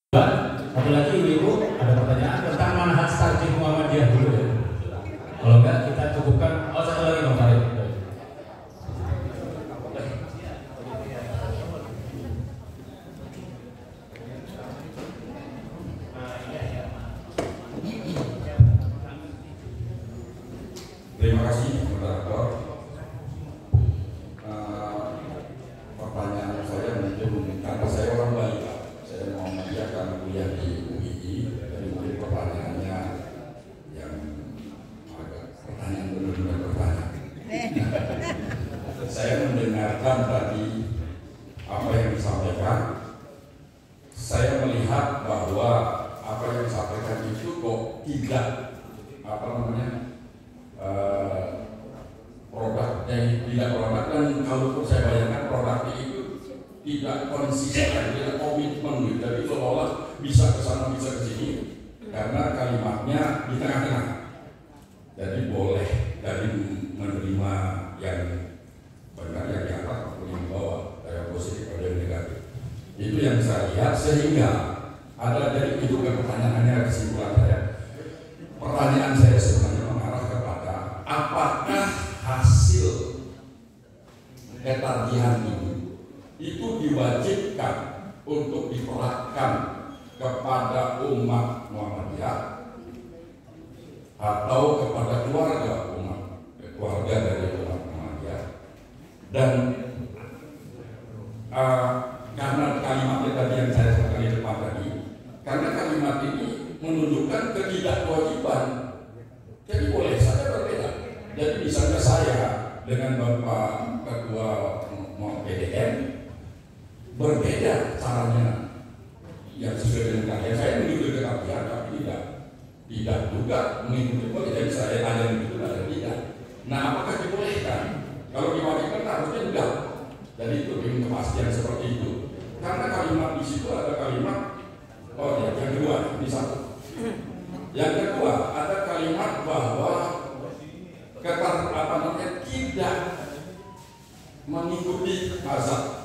Satu lagi ibu ada pertanyaan tentang manhaj tarjih Muhammadiyah dulu ya. Kalau enggak kita cukupkan. Oh, satu lagi Bang Farid. Terima kasih moderator. Pertanyaan saya mungkin karena saya orang Bali, Pak. Saya mau mengerjakan kuliah di UII, jadi mungkin pertanyaannya yang agak pertanyaan benar-benar pertanyaan. Saya mendengarkan tadi apa yang disampaikan. Saya melihat bahwa apa yang disampaikan itu kok tidak produknya tidak produk, dan kalau saya bayangkan produknya itu tidak konsisten, tidak komitmen gitu. Jadi seolah bisa ke sana bisa ke sini karena kalimatnya di tengah-tengah. Jadi boleh dari menerima yang benar yang di atas maupun yang di bawah, dari positif atau yang negatif. Itu yang saya lihat, sehingga ada dari itu pertanyaannya, kesimpulan saya. Pertanyaan saya sebenarnya mengarah kepada apakah hasil ketarjihan ini itu diwajibkan untuk diterapkan kepada umat Muhammadiyah atau kepada keluarga dari umat Muhammadiyah. Dan karena kalimatnya tadi yang saya sebutkan di depan tadi, karena kalimat ini menunjukkan ketidakwajiban. Jadi boleh saja berbeda. Jadi misalnya saya dengan Bapak Ketua PDM berbeda caranya yang sesuai dengan kalian. Saya mengikuti kalian tapi tidak juga mengikuti kalian. Jadi saya ada yang begitu, ada yang tidak. Nah, apakah dibolehkan? Kalau diwajibkan harusnya enggak. Jadi itu ingin kepastian seperti itu. Karena kalimat di situ ada kalimat yang kedua, ini satu. Yang kedua ada kalimat bahwa tidak mengikuti mazhab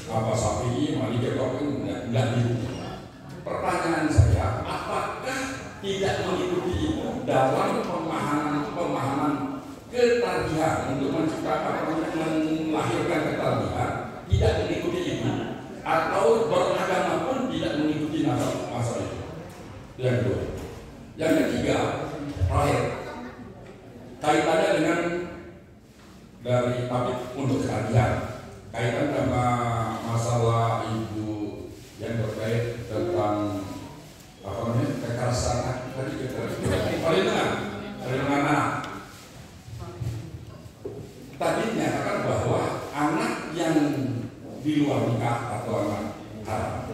Syafi'i, Maliki atau enggak diikuti. Pertanyaan saya, apakah tidak mengikuti itu dalam pemahaman ketarjihan untuk menciptakan melahirkan ketarjihan, tidak mengikuti itu, atau beragama pun tidak mengikuti mazhab itu? Yang kedua. Yang ketiga, terakhir, kaitannya dengan dari tabib untuk ketarjihan, kaitan sama masalah ibu yang terkait tentang kekerasan perlindungan anak. Tadi dinyatakan bahwa anak yang di luar nikah atau anak haram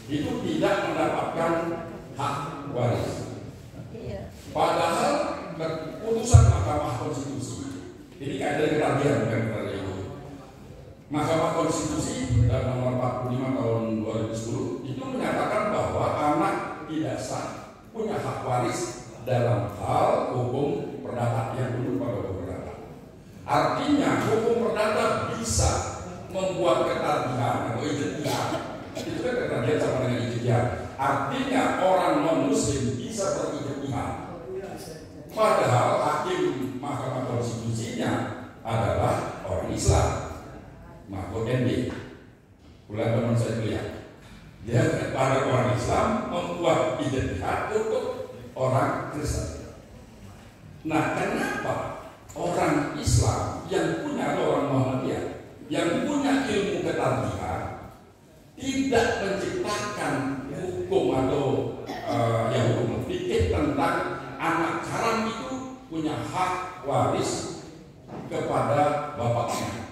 itu tidak mendapatkan hak waris. Padahal keputusan Mahkamah Konstitusi, ini kaitan ketarjihan bukan ketarjihan itu. Mahkamah Konstitusi dan nomor 45 tahun 2010 itu menyatakan bahwa anak tidak sah punya hak waris dalam hal hukum perdata yang dulu pada hukum perdata. Artinya hukum perdata bisa membuat ketarjihan atau ijtihad. Itu kan ketarjihan sama dengan ijtihad. Artinya orang non-muslim bisa berijtihad. Padahal hakim Mahkamah Konstitusinya adalah orang Islam. Mahfud MD, bulan teman saya kuliah, dia pada orang Islam membuat ijtihad untuk orang Kristen. Nah, kenapa orang Islam yang punya orang Muhammadiyah, yang punya ilmu ketarjihan, tidak menciptakan hukum atau hukum fikih tentang anak haram itu punya hak waris kepada bapaknya?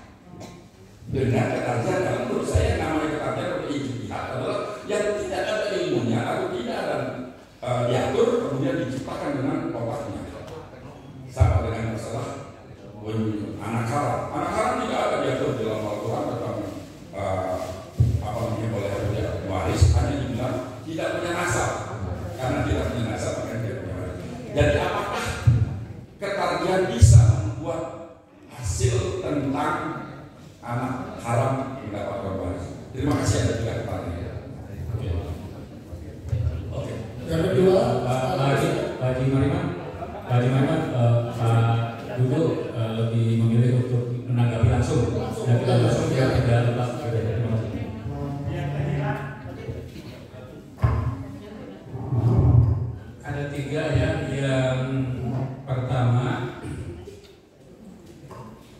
Dengan ketarjihan, karena menurut saya namanya ketarjihan atau ijtihad adalah yang tidak ada ilmunya atau tidak ada diatur kemudian diciptakan dengan otaknya. Sama dengan masalah anak haram. Anak haram tidak ada diatur dalam Al-Quran tentang boleh waris, hanya dibilang tidak punya nasab. Karena tidak punya nasab maka tidak punya waris. Jadi apakah ketarjihan bisa membuat hasil tentang anak haram mendapat Bagaimana Pak Dudu lebih memilih untuk menanggapi langsung? Dan kita langsung biar tidak lepas. Ada 3 ya. Yang pertama,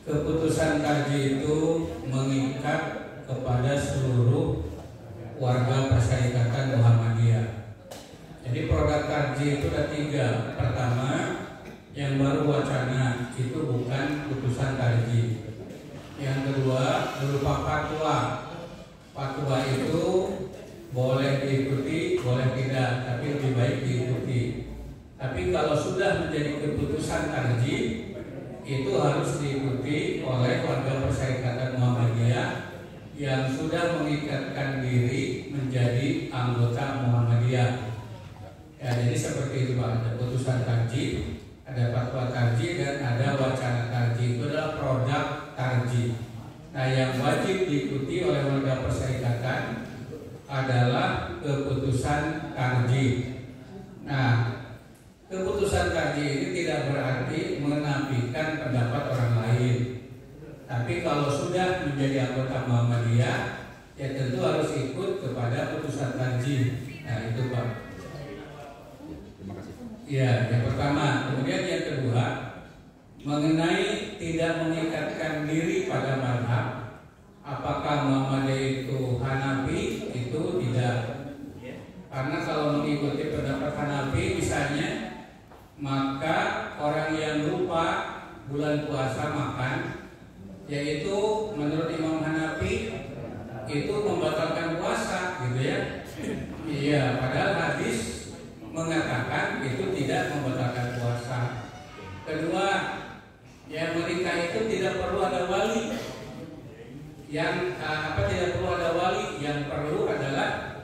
keputusan kaji itu mengikat kepada seluruh warga Perserikatan Muhammadiyah. Jadi produk kaji itu ada 3. Pertama, yang baru wacana itu bukan putusan kaji. Yang kedua, berupa fatwa. Fatwa itu boleh diikuti, boleh tidak, tapi lebih baik diikuti. Tapi kalau sudah menjadi keputusan kaji, itu harus diikuti oleh warga Perserikatan Muhammadiyah yang sudah mengikatkan diri menjadi anggota Muhammadiyah. Ya, jadi seperti itu Pak, ada putusan kaji, ada fatwa kaji, dan ada wacana kaji. Itu adalah produk kaji. Nah, yang wajib diikuti oleh warga Perserikatan adalah keputusan kaji. Nah, keputusan kaji ini tidak berarti menafikan pendapat orang lain. Tapi kalau sudah menjadi anggota Muhammadiyah, ya tentu harus ikut kepada putusan kaji. Nah, itu Pak. Ya, yang pertama. Kemudian yang kedua, mengenai tidak mengikatkan diri pada mazhab, apakah Muhammadiyah itu Hanafi? Itu tidak. Karena kalau mengikuti pendapat Hanafi misalnya, maka orang yang lupa bulan puasa makan, yaitu menurut Imam Hanafi itu membatalkan puasa, gitu ya. Iya, padahal hadis mengatakan itu tidak membatalkan puasa. Kedua, yang menikah itu tidak perlu ada wali. Yang tidak perlu ada wali, yang perlu adalah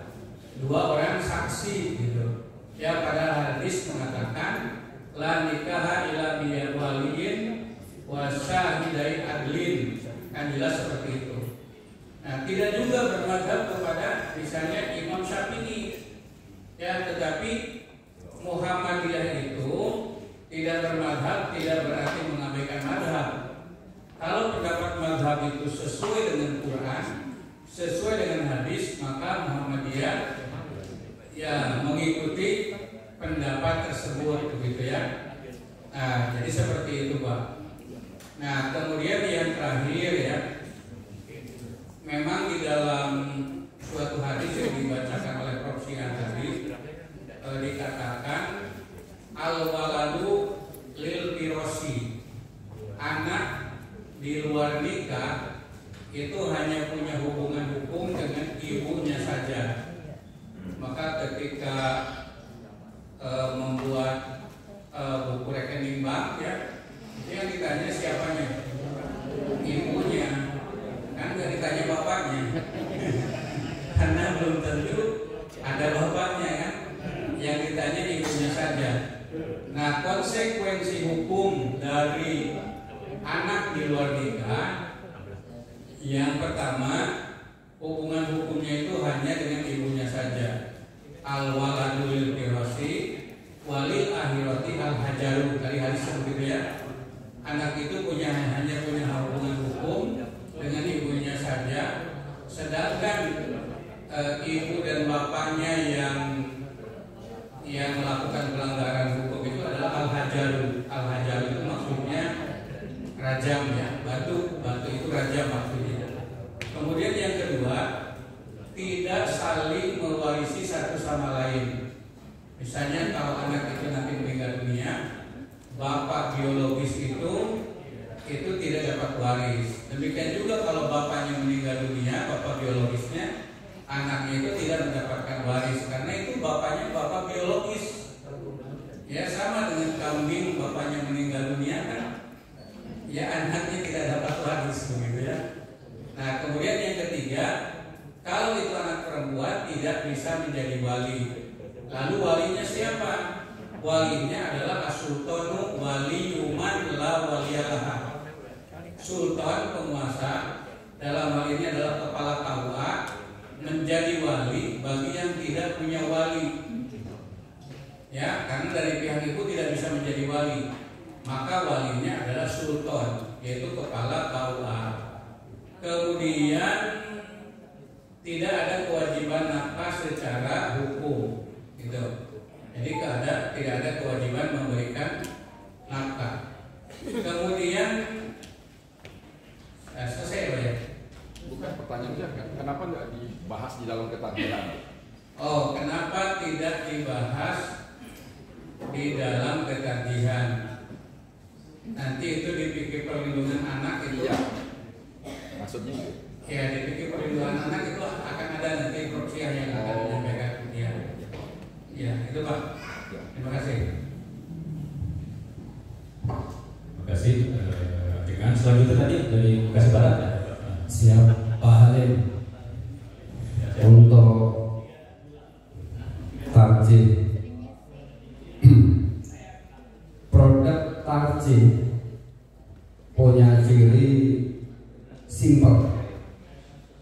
2 orang saksi, gitu. Ya, pada hadis mengatakan la nikaha illa bi waliyin wa syahidai adlin. Kan jelas seperti itu. Nah, tidak juga bermadzhab kepada misalnya Imam Syafi'i. Ya, tetapi Muhammadiyah itu tidak bermadzhab tidak berarti mengabaikan mazhab. Kalau pendapat mazhab itu sesuai dengan Quran, sesuai dengan hadis, maka Muhammadiyah ya mengikuti pendapat tersebut, begitu ya. Nah, jadi seperti itu Pak. Nah, kemudian yang terakhir ya, memang di dalam suatu hadis yang dibacakan oleh Prof. Sian tadi dikatakan al-waladu lil firosi, anak di luar nikah itu hanya punya hubungan hukum dengan ibunya saja. Maka ketika membuat buku rekening bank ya, itu yang ditanya siapanya? Ibunya, kan nggak ditanya bapaknya. Karena belum tentu ada bapaknya kan, yang ditanya ibunya saja. Nah, konsekuensi hukum dari anak di luar nikah, yang pertama, hubungan hukumnya itu hanya dengan ibunya saja. Al-waladu lil firasi walil akhirati al-hajaru. Tadi hadis seperti ya. Anak itu hanya punya hubungan hukum dengan ibunya saja, sedangkan ibu dan bapaknya yang melakukan pelanggaran hukum itu adalah al-hajaru. Al-hajaru itu maksudnya rajam ya, batu itu rajam maksudnya. Kemudian yang kedua, tidak saling mewarisi satu sama lain. Misalnya kalau anak itu nanti meninggal dunia, bapak biologis itu tidak dapat waris. Demikian juga kalau bapaknya meninggal dunia, bapak biologisnya, anaknya itu tidak mendapatkan waris karena itu bapaknya bapak biologis. Ya, sama dengan kambing, bapaknya meninggal dunia kan, ya anaknya tidak dapat waris, begitu ya. Nah, kemudian yang ketiga, kalau itu anak perempuan tidak bisa menjadi wali. Lalu walinya siapa? Walinya adalah as-sultanu waliyuman la waliyalaha. Sultan, penguasa, dalam hal ini adalah kepala KUA, menjadi wali bagi yang tidak punya wali. ya, karena dari pihak ibu tidak bisa menjadi wali, maka walinya adalah sultan, yaitu kepala KUA. Kemudian tidak ada kewajiban nafkah secara hukum, gitu. Jadi tidak ada kewajiban memberikan nafkah. Kemudian selesai ya? Bukan pertanyaannya kan, kenapa nggak dibahas di dalam ketagihan? Oh, kenapa tidak dibahas di dalam ketagihan? Nanti itu dipikir perlindungan anak itu. Iya. Maksudnya itu? Ya, dipikir perlindungan anak itu akan ada nanti proksian yang akan menyampaikan. Ya. Ya, itu Pak. Terima kasih. Terima kasih. Dengan selanjutnya tadi dari Bekasi Barat ya. Siap Pak Halim. Untuk tarjih produk tarjih punya ciri simple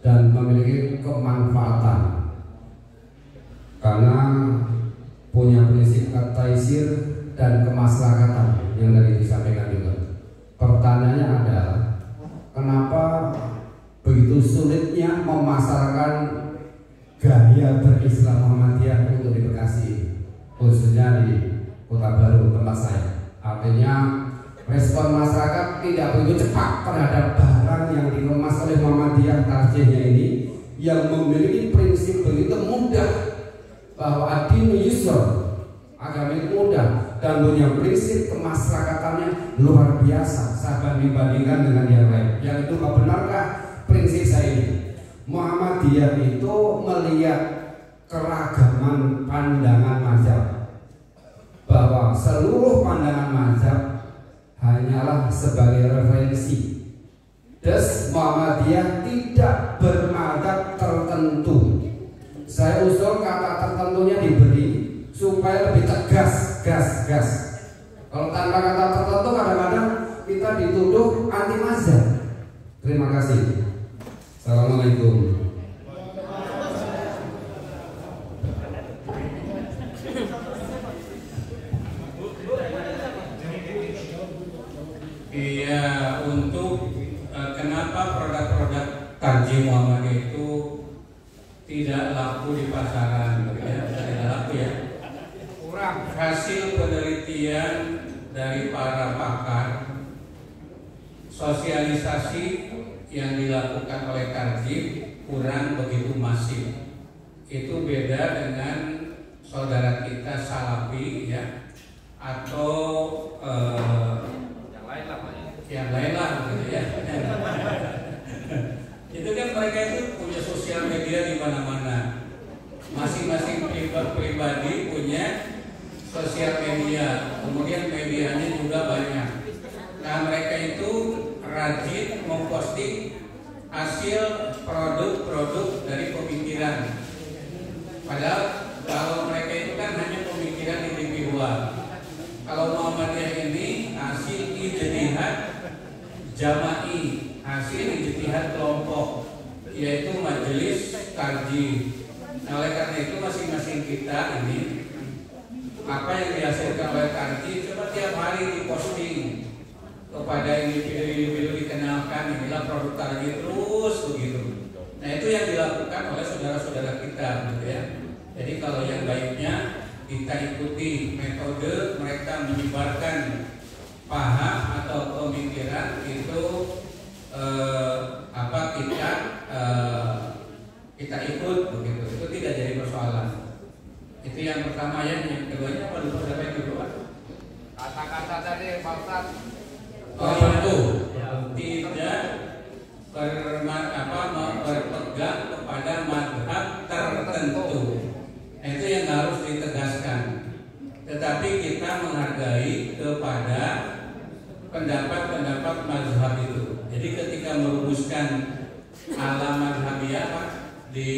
dan memiliki kemanfaatan karena punya prinsip at-taisir dan kemaslahatan yang tadi disampaikan juga. Pertanyaannya adalah kenapa begitu sulitnya memasarkan gaya berislam Muhammadiyah untuk di Bekasi, khususnya di Kota Baru tempat saya. Artinya respon masyarakat tidak begitu cepat terhadap barang yang dikemas oleh Muhammadiyah tarjihnya ini, yang memiliki prinsip begitu mudah bahwa ad-dinu yusr, agama itu mudah, dan punya prinsip kemasyarakatannya luar biasa saat dibandingkan dengan yang lain. Yang itu benarkah prinsip saya ini? Muhammadiyah itu melihat keragaman pandangan mazhab, bahwa seluruh pandangan mazhab hanyalah sebagai referensi. Thus Muhammadiyah tidak bermadzhab tertentu. Saya usul kata tertentunya diberi supaya lebih tegas, gas. Kalau tanpa kata tertentu kadang-kadang kita dituduh anti mazhab. Terima kasih. Assalamualaikum. Iya, untuk kenapa produk-produk tarjih Muhammadiyah itu tidak laku di pasaran, ya, tidak laku ya. Kurang hasil penelitian dari para pakar, sosialisasi yang dilakukan oleh tarjih kurang begitu masif. Itu beda dengan saudara kita Salafi ya, atau yang lain lah gitu ya. Itu kan mereka itu punya sosial media di mana-mana. Masing-masing pribadi punya sosial media, kemudian medianya juga banyak. Nah, mereka itu rajin memposting hasil produk-produk dari pemikiran. Padahal kalau mereka itu kan hanya pemikiran individual. Kalau Muhammadiyah ini hasil ijtihad jama'i, hasil ijtihad kelompok, yaitu majelis tarjih. Nah, oleh karena itu masing-masing kita ini apa yang dihasilkan oleh tarjih coba tiap hari diposting kepada individu-individu, dikenalkan inilah produk tarjih terus begitu. Nah, itu yang dilakukan oleh saudara-saudara kita gitu ya. Jadi kalau yang baiknya kita ikuti metode mereka menyebarkan paham atau pemikiran itu kita ikut begitu. Itu tidak jadi persoalan. Itu yang pertama ya. Yang keduanya apa lupa siapa yang kedua? Kata-kata tadi Pak Ustaz. Oh itu tidak berpegang kepada mazhab tertentu. Nah, itu yang harus ditegaskan. Tetapi kita menghargai kepada pendapat-pendapat mazhab itu. Jadi ketika merumuskan alam mazhabiyah di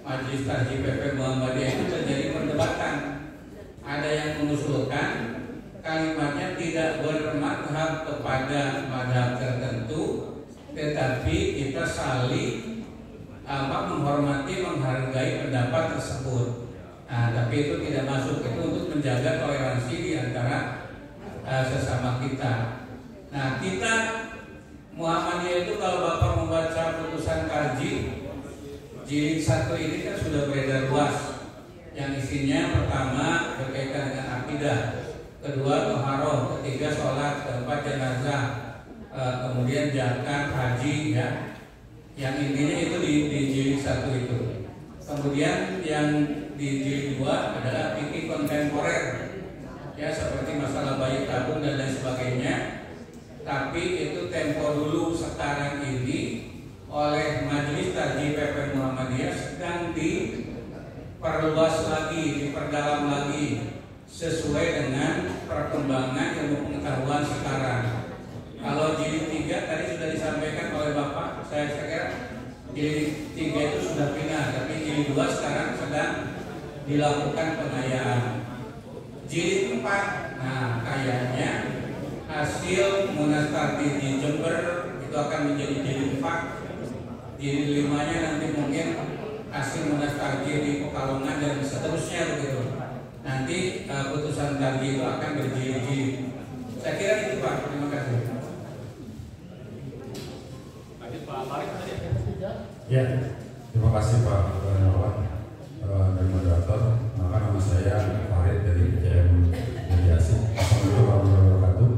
Majelis Tarjih PP Muhammadiyah itu terjadi perdebatan. Ada yang mengusulkan kalimatnya tidak bermadhab kepada madhab tertentu, tetapi kita saling menghormati, menghargai pendapat tersebut. Nah, tapi itu tidak masuk, itu untuk menjaga toleransi di antara sesama kita. Nah, kita Muhammadiyah itu kalau Bapak membaca putusan kaji jilid 1 ini kan sudah beredar luas, yang isinya pertama berkaitan dengan akidah, kedua toharoh, ketiga sholat, keempat jenazah, kemudian zakat, haji, ya. Yang intinya itu di jilid 1 itu. Kemudian yang di jilid 2 adalah fikih kontemporer, ya, seperti masalah bayi tabung dan lain sebagainya. Tapi itu tempo dulu, sekarang ini oleh Majelis Tarjih PP Muhammadiyah sedang diperluas lagi, diperdalam lagi sesuai dengan perkembangan ilmu pengetahuan sekarang. Kalau jilid 3 tadi sudah disampaikan oleh Bapak, saya kira jilid 3 itu sudah final, tapi jilid 2 sekarang sedang dilakukan pengayaan. Jilid 4, nah kayaknya hasil Munas Tarjih di Jember itu akan menjadi jilid 4. Jilid 5-nya nanti mungkin hasil Munas Tarjih di Pekalongan dan seterusnya begitu. Nanti putusan tarjih itu akan berjilid-jilid. Saya kira itu Pak. Terima kasih. Ya, terima kasih Pak Gubernur dan moderator. Maka nama saya Farid dari PCM Mediasi. Assalamualaikum warahmatullahi wabarakatuh.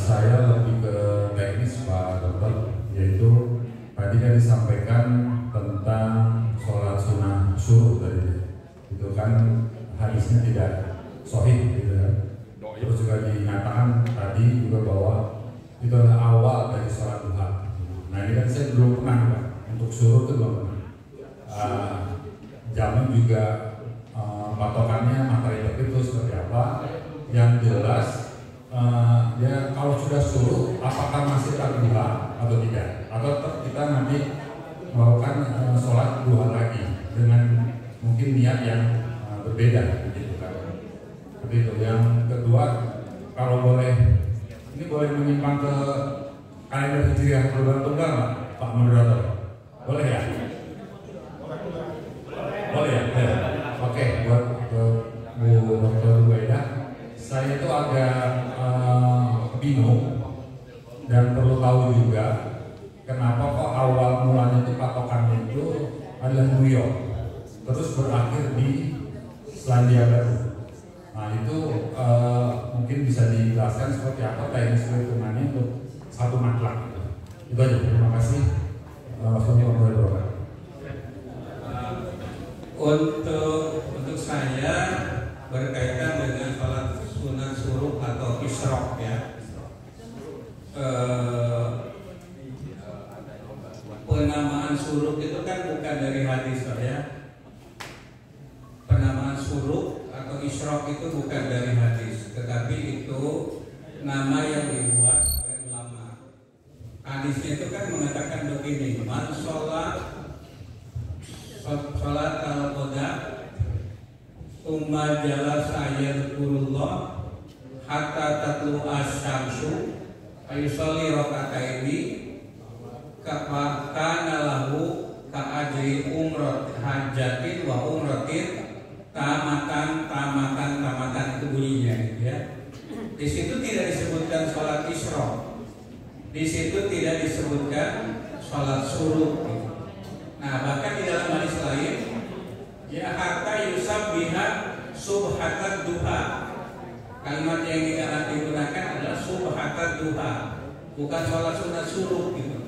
Saya lebih ke teknis Pak Dokter, yaitu tadi kan disampaikan tentang sholat sunnah suruh tadi. Itu kan hadisnya tidak sahih gitu kan. Terus juga dinyatakan tadi juga bahwa itu adalah awal dari sholat duha. Nah ini kan saya belum pernah Pak, untuk suruh itu belum pernah. Jamin juga patokannya materi itu seperti apa. Yang jelas ya kalau sudah suruh apakah masih sholat duha atau tidak, atau kita nanti melakukan sholat duha lagi dengan mungkin niat yang berbeda gitu kan. Seperti itu. Yang kedua, kalau boleh ini boleh menyimpang ke kalender hijriah bulan tunggal Pak Moderator, boleh ya? Boleh ya? Ya. Oke, buat Bu Dr. Rubaida, saya itu agak bingung dan perlu tahu juga kenapa kok awal mulanya itu patokannya itu adalah New York, terus berakhir di Selandia Baru. Nah itu mungkin bisa dijelaskan seperti apa teknis perhitungannya untuk satu matlak. Itu aja. Terima kasih. Untuk saya berkaitan dengan sholat sunat suruh atau isyraq, ya. Penamaan suruh itu kan bukan dari hadis, ya. Penamaan suruh atau isyraq itu bukan dari hadis, tetapi itu nama yang dibuat oleh ulama. Hadisnya itu kan mengatakan begini: man sholat al-qada umma jalasa yadhkurullah hatta tatlu asy-syamsu ayusolli raka'ataini kana lahu ka ajri umrat hajatin wa umratin tamatan itu bunyinya, ya. Di situ tidak disebutkan sholat isyraq, di situ tidak disebutkan sholat suruh. Nah, bahkan di dalam hadis lain, ya hatta yusabbiha subhatat duha. Kalimat yang tidak digunakan adalah subhatat duha, bukan sholat sunat suruh gitu.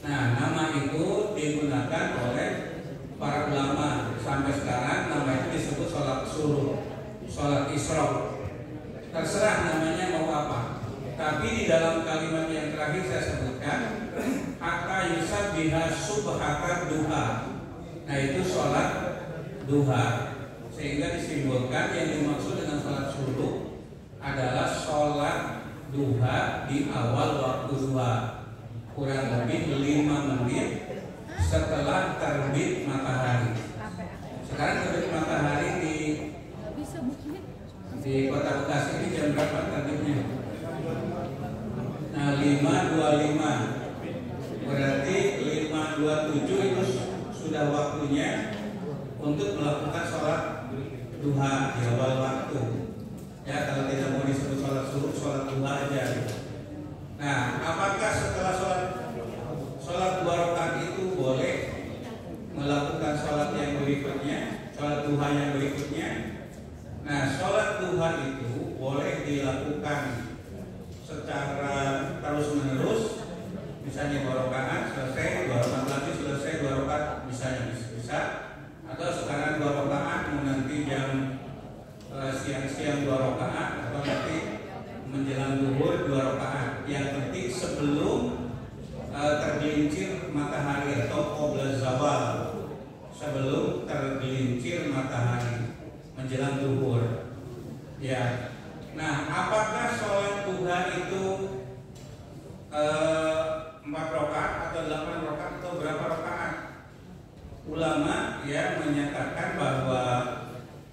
Nah, nama itu digunakan oleh para ulama sampai sekarang. Nama itu disebut sholat suruh, sholat isyraq. Terserah namanya mau apa. Tapi di dalam kalimat yang terakhir saya sebutkan hatta yusabbiha subhatat duha. Nah, itu sholat duha. Sehingga disimbolkan yang dimaksud dengan sholat suruh adalah sholat duha di awal waktu duha, kurang lebih 5 menit setelah terbit matahari. Sekarang terbit matahari di Kota Bekasi ini jam berapa terbitnya? Nah, 5.25, berarti 5.27 itu sudah waktunya untuk melakukan sholat duha di awal waktu. Ya, kalau tidak mau disebut sholat subuh, sholat duha aja. Nah, apakah setelah sholat 2 rakaat itu boleh melakukan sholat yang berikutnya, sholat duha yang berikutnya? Nah, sholat duha itu boleh dilakukan secara terus-menerus. Misalnya 2 rakaat selesai, 2 rakaat lagi selesai, 2 rakaat misalnya bisa. Atau sekarang 2 rakaat, nanti jam siang-siang 2 rakaat, atau nanti menjelang zuhur 2 rakaat. Yang penting sebelum tergelincir matahari atau qabla zawal, sebelum tergelincir matahari menjelang zuhur. Ya. Nah, apakah sholat duha itu 4 rakaat atau 8 rakaat atau berapa rakaat? Ulama ya menyatakan bahwa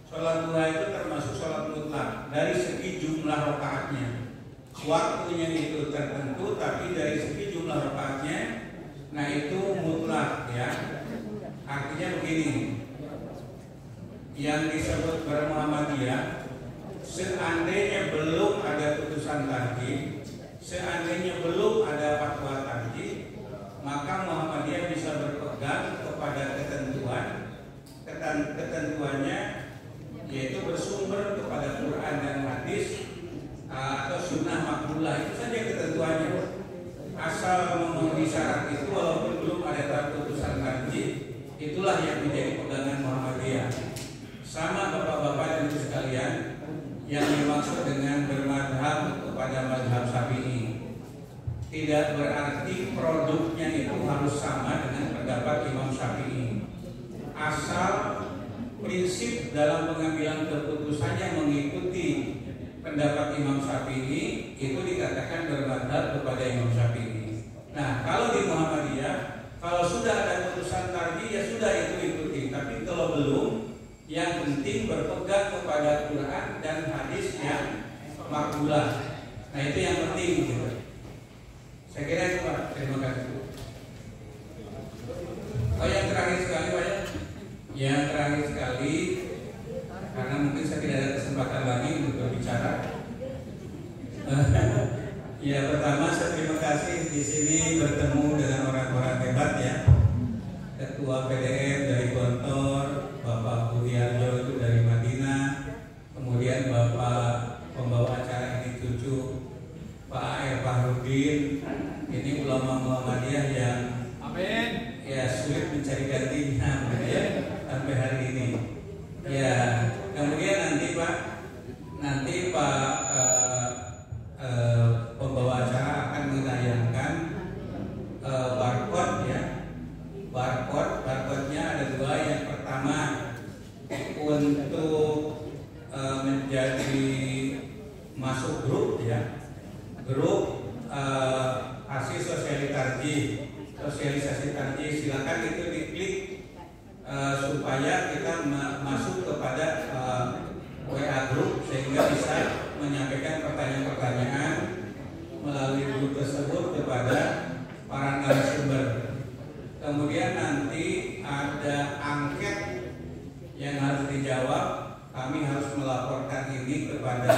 sholat duha itu termasuk sholat mutlak dari segi jumlah rakaatnya. Waktunya itu tertentu, tapi dari segi jumlah rakaatnya, nah itu mutlak ya. Artinya begini, yang disebut bermuhammadiyah, seandainya belum ada putusan tarjih, seandainya belum ada fatwa tarjih, maka Muhammadiyah bisa berpegang kepada ketentuannya, yaitu bersumber kepada Quran dan hadis atau sunnah makbulah. Itu saja ketentuannya. Asal memenuhi syarat itu, walaupun belum ada putusan tarjih, itulah yang menjadi pegangan Muhammadiyah. Sama bapak-bapak dan ibu sekalian, yang dimaksud dengan bermadhab kepada madhab Syafi'i tidak berarti produknya itu harus sama dengan pendapat Imam Syafi'i. Asal prinsip dalam pengambilan keputusannya mengikuti pendapat Imam Syafi'i, itu dikatakan bermadhab kepada Imam Syafi'i. Nah, kalau di Muhammadiyah, kalau sudah ada putusan tarjih ya sudah itu ikuti. Tapi kalau belum, yang penting berpegang kepada Quran dan hadis yang makbulah. Nah, itu yang penting gitu. Saya kira itu Pak. Terima kasih. Oh, yang terakhir sekali Pak ya. Yang terakhir sekali, karena mungkin saya tidak ada kesempatan lagi untuk berbicara. Ya, pertama saya terima kasih di sini bertemu dengan orang-orang hebat ya. Ketua PDM dari Gontor, Bapak Budiarjo itu dari Madinah, kemudian Bapak pembawa acara ini cucu Pak A.R. Fahrudin. Ini ulama Muhammadiyah yang amin ya sulit mencari gantinya ya, sampai hari ini ya. Kemudian nanti Pak pembawa acara akan menayangkan barcode ya. Barcode-nya ada 2. Yang pertama untuk menjadi masuk grup ya, grup hasil sosialisasi tarjih, silakan itu diklik supaya kita masuk kepada WA grup sehingga bisa menyampaikan pertanyaan-pertanyaan melalui grup tersebut kepada para narasumber. Kemudian nanti ada angket yang harus dijawab. Kami harus melaporkan ini kepada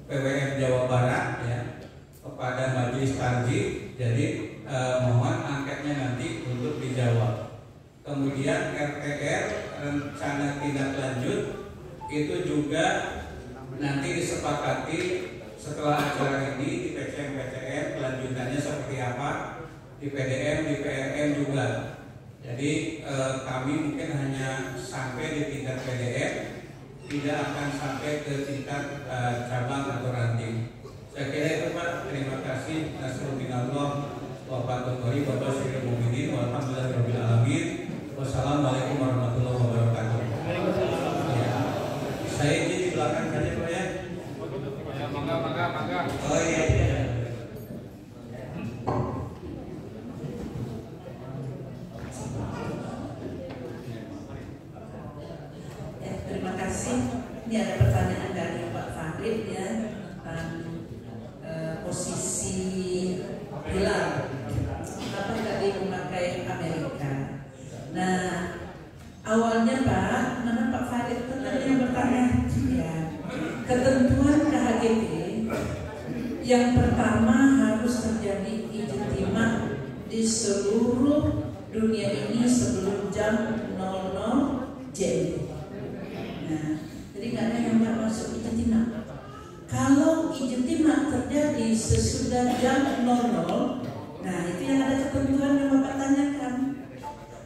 PWM Jawa Barat ya, kepada Majelis Tarjih. Jadi mohon angketnya nanti untuk dijawab. Kemudian RTR, rencana tindak lanjut, itu juga nanti disepakati setelah acara ini di PCM kelanjutannya seperti apa, di PDM, di PRM juga. Jadi kami mungkin hanya sampai di tingkat PDM, tidak akan sampai ke tingkat cabang atau ranting. Saya kira itu Pak. Terima kasih. Nasrullah wabarakatuh. Wabarakatuh. Walhamdulillahirabbil alamin. Wassalamualaikum warahmatullahi wabarakatuh. Ya. Saya ini di belakang saja Pak ya. Mangga. Oh iya. Terima kasih. Ini ada pertanyaan dari Pak Farid ya tentang posisi hilal. Kenapa tadi memakai Amerika? Nah, awalnya soalnya Pak, mana Pak Farid tadi yang bertanya, ya, ketentuan KHGP yang pertama harus terjadi ijtima di seluruh dunia ini sebelum jam 00 GMT. Nah, jadi nggak ada yang nggak masuk ijtima. Kalau ijtima terjadi sesudah jam 00, nah itu yang ada ketentuan yang Bapak tanyakan,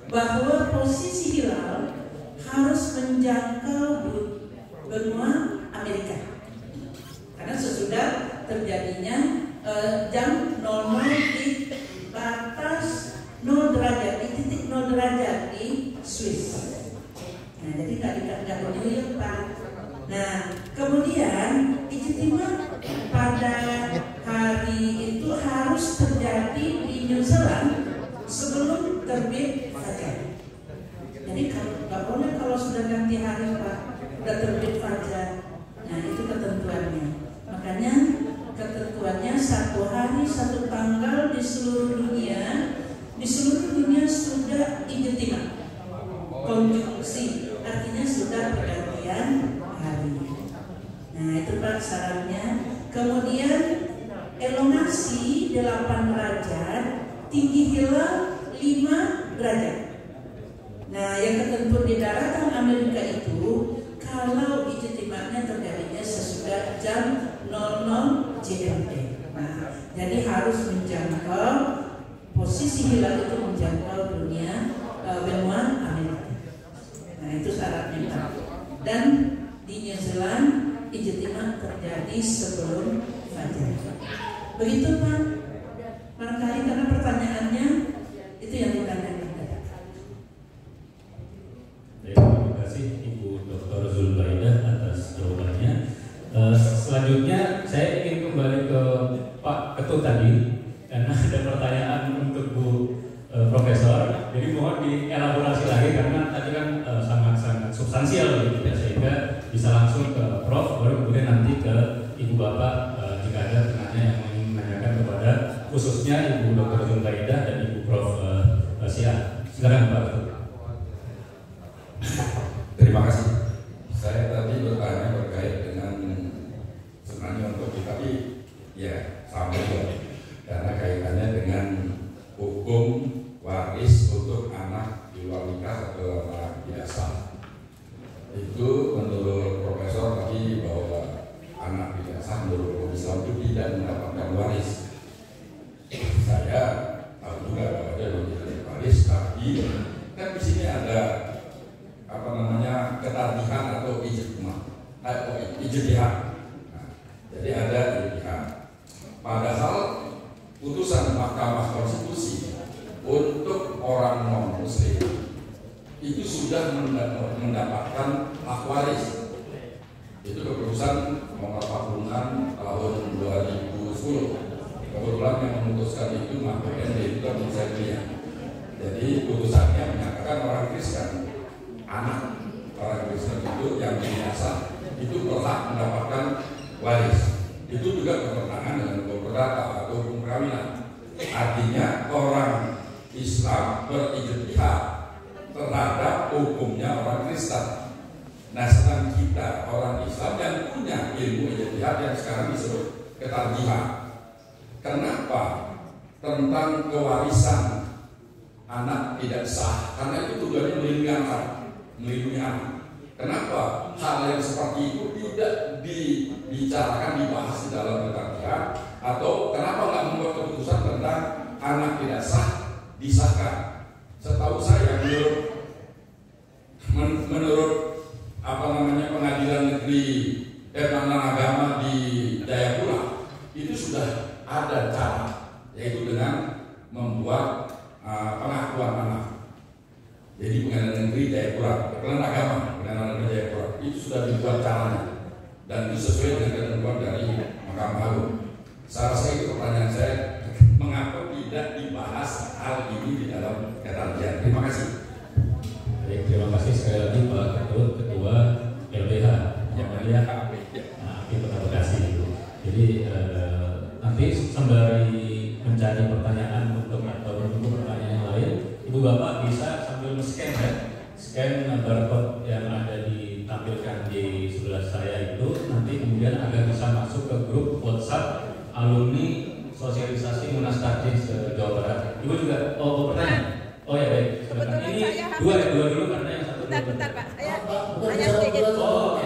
bahwa posisi hilal harus menjangkau benua Amerika. Karena sesudah terjadinya jam 00 di batas 0 derajat, di titik 0 derajat di Swiss. Nah, jadi nggak boleh Pak. Nah, kemudian ijtima pada hari itu harus terjadi di New Zealand sebelum terbit fajar. Jadi nggak boleh kalau sudah ganti hari Pak, sudah terbit fajar. Nah, itu ketentuannya. Makanya ketentuannya 1 hari 1 tanggal di seluruh dunia sudah ijtima, konjungsi, artinya sudah pergantian hari. Nah, itu Pak syaratnya. Kemudian elongasi 8 derajat, tinggi hilal 5 derajat. Nah, yang ketentuan di daratan Amerika itu kalau ijtimanya terjadinya sesudah jam 00 GMT. Nah, jadi harus menjangkau posisi hilal itu menjangkau dunia benua Amerika. Nah, itu syaratnya. Dan di New Zealand ijtima terjadi sebelum fajar. Begitu Pak. Barangkali karena pertanyaannya itu yang ditanyakan. Terima kasih Ibu Dr. Zulbaidah atas jawabannya. Selanjutnya saya ingin kembali ke Pak Ketut tadi karena ada pertanyaan untuk Bu Profesor. Jadi mohon dielaborasi lagi karena tadi kan sangat-sangat substansial gitu ya, sehingga bisa langsung ke Prof baru kemudian nanti ke Ibu Bapak jika ada penanya yang ingin menanyakan kepada khususnya Ibu Dr. Zulbaidah dan Ibu Prof Siah. Silakan Pak Ketut. Terima kasih. Saya tadi bertanya terkait dengan sebenarnya untuk tapi ya sama juga karena kaitannya dengan hukum waris untuk anak di luar nikah atau anak tidak sah. Itu menurut Profesor tadi bahwa anak tidak sah menurut hukum Islam itu tidak mendapatkan waris. Saya tahu juga bahwa dia tidak waris, tapi kan di sini ada ketarjihan atau ijtihad. Nah, jadi ada ijtihad. Padahal putusan Mahkamah Konstitusi untuk orang non Muslim itu sudah mendapatkan hak waris. Itu keputusan nomor 46 tahun 2010. Kebetulan yang memutuskan itu Mahkamah MD itu Indonesia. Jadi putusannya menyatakan orang Kristen, anak orang Kristen itu yang biasa itu berhak mendapatkan waris. Itu juga bertentangan dengan hukum perdata atau hukum perkawinan. Artinya orang Islam berijtihad terhadap hukumnya orang Kristen. Nah, sedang kita orang Islam yang punya ilmu ijtihad yang sekarang disebut ketarjihan. Kenapa tentang kewarisan anak tidak sah? Karena itu tujuannya melindungi anak. Kenapa hal yang seperti itu tidak dibicarakan, dibahas di dalam ketarjihan? Atau kenapa nggak membuat keputusan tentang anak tidak sah disahkan? Setahu saya menurut pengadilan negeri Pengadilan Agama di Jayapura itu sudah ada cara, yaitu dengan membuat pengakuan anak. Jadi Pengadilan Negeri Jayapura, Pengadilan Agama, Pengadilan Negeri Jayapura itu sudah dibuat caranya dan itu sesuai dengan ketentuan dari Mahkamah Agung. Saya rasa itu pertanyaan saya, mengapa tidak dibahas hal ini di dalam ketarjihan? Terima kasih. Baik, terima kasih sekali lagi Pak Ketut, Ketua LBH Muhammadiyah Kota Bekasi. Jadi nanti sembari mencari pertanyaan untuk atau menunggu pertanyaan yang lain, Ibu Bapak bisa sambil scan barcode barcode yang ada ditampilkan di sebelah saya itu nanti kemudian agar bisa masuk ke grup WhatsApp alumni sosialisasi Munas Tarjih se-Jawa Barat. Ibu juga pertanyaan? Oh ya baik. Ini dua dulu karena yang satu. Bentar Pak, saya hanya sedikit. Oh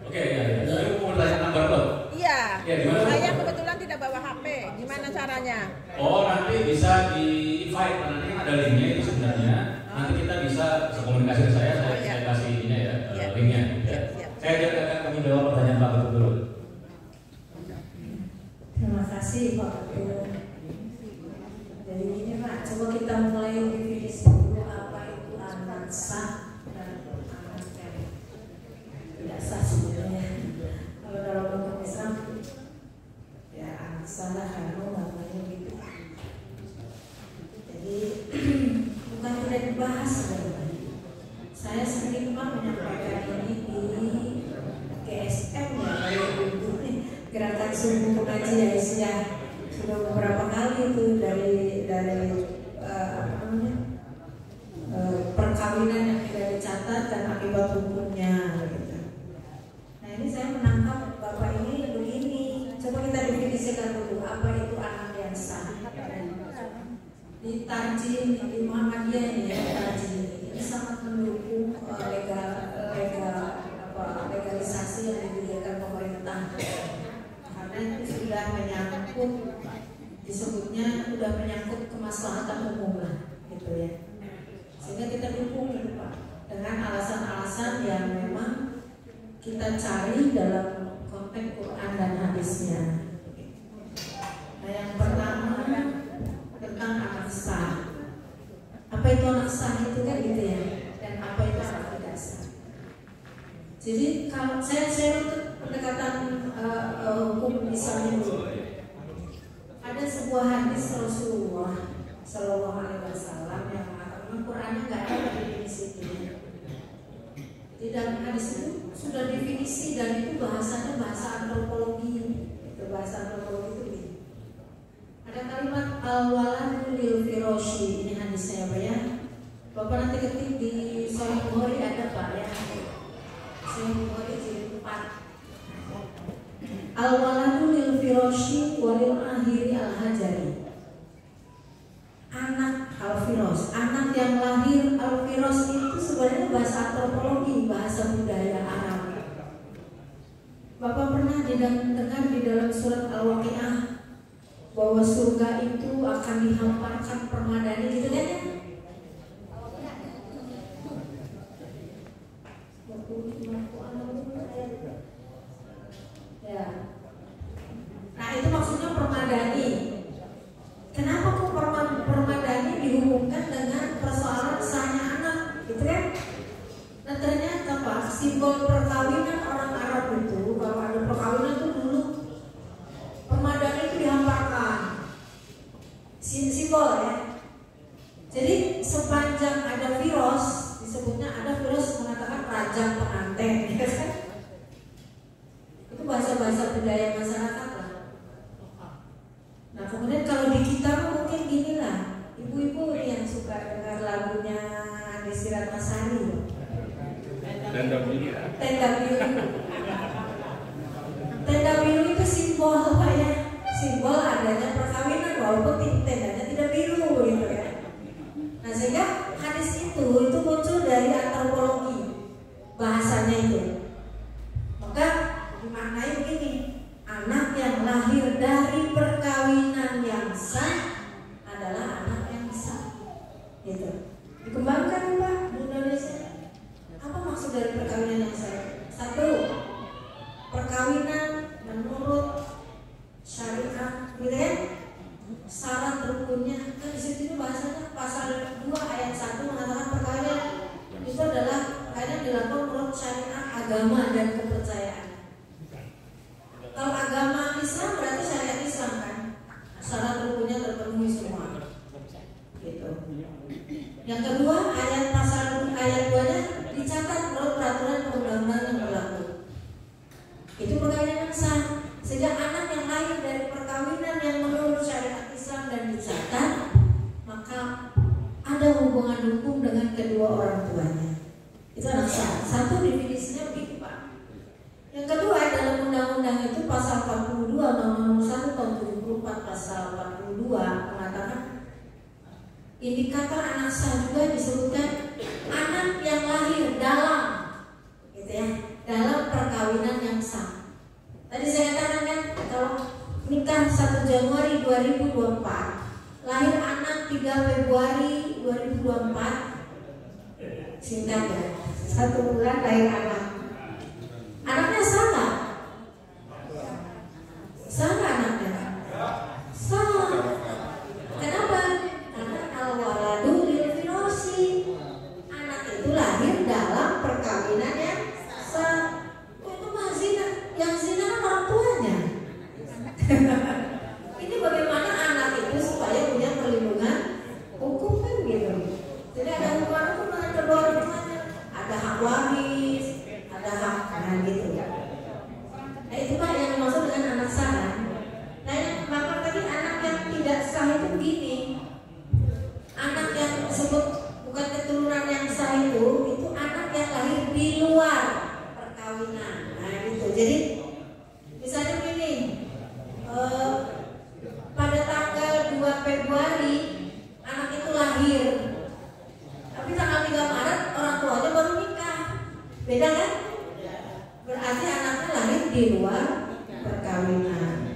oke ya. Ibu mau bertanya tentang barcode? Iya. Ya, di mana? Saya kebetulan tidak bawa HP. Gimana caranya? Oh nanti bisa di invite, nanti ada linknya itu sebenarnya. Nanti kita bisa komunikasi ke saya kasih ininya ya, linknya. Ya. Saya akan kami jawab pertanyaan Pak Ketua dulu. Terima kasih Pak Ketua. Jadi ini Pak, coba kita mulai definisi dulu apa itu anak sah dan anak yang tidak sah sebenarnya. Kalau dalam hukum Islam ya anak sah lah karena namanya gitu. Jadi bukan tidak dibahas sebenarnya. Saya sendiri Pak menyampaikan ini di GSM ya, Gerakan Subuh Pengaji Aisyah sudah beberapa kali itu dari perkawinan yang tidak dicatat dan akibat hukumnya gitu. Nah ini saya menangkap Bapak ini begini, coba kita definisikan dulu apa itu anak yang sah. Di Tarjih di Muhammadiyah ini ya, Tarjih ini sangat mendukung legalisasi yang diberikan pemerintah. Karena itu sudah menyangkut, disebutnya sudah menyangkut kemaslahatan umum lah, gitu ya. Sehingga kita dukung gitu Pak, dengan alasan-alasan yang memang kita cari dalam konteks Quran dan hadisnya. Nah yang pertama tentang anak sah. Apa itu anak sah itu kan gitu ya, dan apa itu anak tidak sah. Jadi kalau saya untuk pendekatan hukum Islam itu ada sebuah hadis Rasulullah Shallallahu Alaihi Wasallam yang mengatakan Qurannya nggak ada definisi itu. Di dalam hadis itu sudah definisi dan itu bahasanya bahasa antropologi. Itu bahasa antropologi itu. Ada kalimat al-waladu lil firashi, ini hadisnya Pak ya. Bapak nanti ketik di Sahih Bukhari ada Pak ya. Sahih Bukhari jilid 4. Al-waladu lil firashi walil ahiri al-hajari. Anak al-firos, anak yang lahir al-firos itu sebenarnya bahasa antropologi, bahasa budaya Arab. Bapak pernah dengar di dalam surat Al-Waqiah bahwa surga itu akan dihamparkan permadani gitu kan ya? Ya. Nah itu maksudnya permadani. Kenapa kok permadani dihubungkan dengan persoalan sahnya anak, gitu kan? Nah ternyata Pak, simbol perkawinan orang Arab itu, kalau ada perkawinan itu dulu permadani itu dihamparkan, simbol ya. Jadi sepanjang ada virus, disebutnya ada virus mengatakan rajang pengantin, ya kan? Itu bahasa-bahasa budaya masyarakat lah. Nah kemudian kalau di kita mungkin gini lah, ibu-ibu yang suka dengar lagunya Desi Ratnasari, Tenda Biru. Tenda biru itu simbol apa ya? Simbol adanya perkawinan walaupun tendanya tidak biru gitu ya. Nah sehingga hadis itu muncul dari antropologi bahasanya itu. Maka dimaknai begini, anak yang lahir dari perkawinan yang sah adalah anak yang sah. Gitu. Dikembangkan Pak di Indonesia. Apa maksud dari perkawinan yang sah? Satu, perkawinan menurut syariat, gitu kan? Syarat rukunnya kan di situ bahasanya pasal 2 ayat 1 mengatakan perkawinan itu adalah perkawinan dilakukan menurut syariat agama dan kepercayaan. Kalau agama Islam berarti syariat Islam kan? Syarat rukunnya terpenuhi semua. Gitu. Yang kedua ayat 2-nya dicatat menurut peraturan perundang-undangan yang berlaku. Itu perkawinan yang sah. Sehingga anak yang lahir dari perkawinan yang menurut syariat Islam dan dicatat, maka ada hubungan hukum dengan kedua orang tuanya. Itu anak sah. Satu definisinya begitu Pak. Yang kedua, dalam undang-undang itu pasal 42 Undang-Undang 1 tahun 74 pasal 42 mengatakan indikator anak sah juga disebutkan anak yang lahir dalam, gitu ya, dalam perkawinan yang sah. Tadi saya katakan kan, kalau nikah 1 Januari 2024, lahir anak 3 Februari 2024, singkat ya, 1 bulan lahir anak. Anaknya sah nggak? Sah nggak anaknya? Sah. Kenapa? Karena al-waladu lil firasi. Anak itu lahir dalam perkawinan yang sah. Itu mah zina. Yang zina kan orang tuanya. Ini bagaimana anak itu supaya punya perlindungan hukum kan gitu. Jadi ada hukuman hukum dengan kedua orang tuanya. Ada hak waris, ada hak gitu ya. Nah itu Pak yang dimaksud dengan anak sah. Nah yang Bapak tadi anak yang tidak sah itu begini. Anak yang disebut bukan keturunan yang sah itu anak yang lahir di luar perkawinan. Nah gitu. Jadi misalnya begini, pada tanggal 2 Februari anak itu lahir, tapi tanggal 3 Maret orang tuanya baru nikah. Beda kan? Berarti anaknya lahir di luar perkawinan.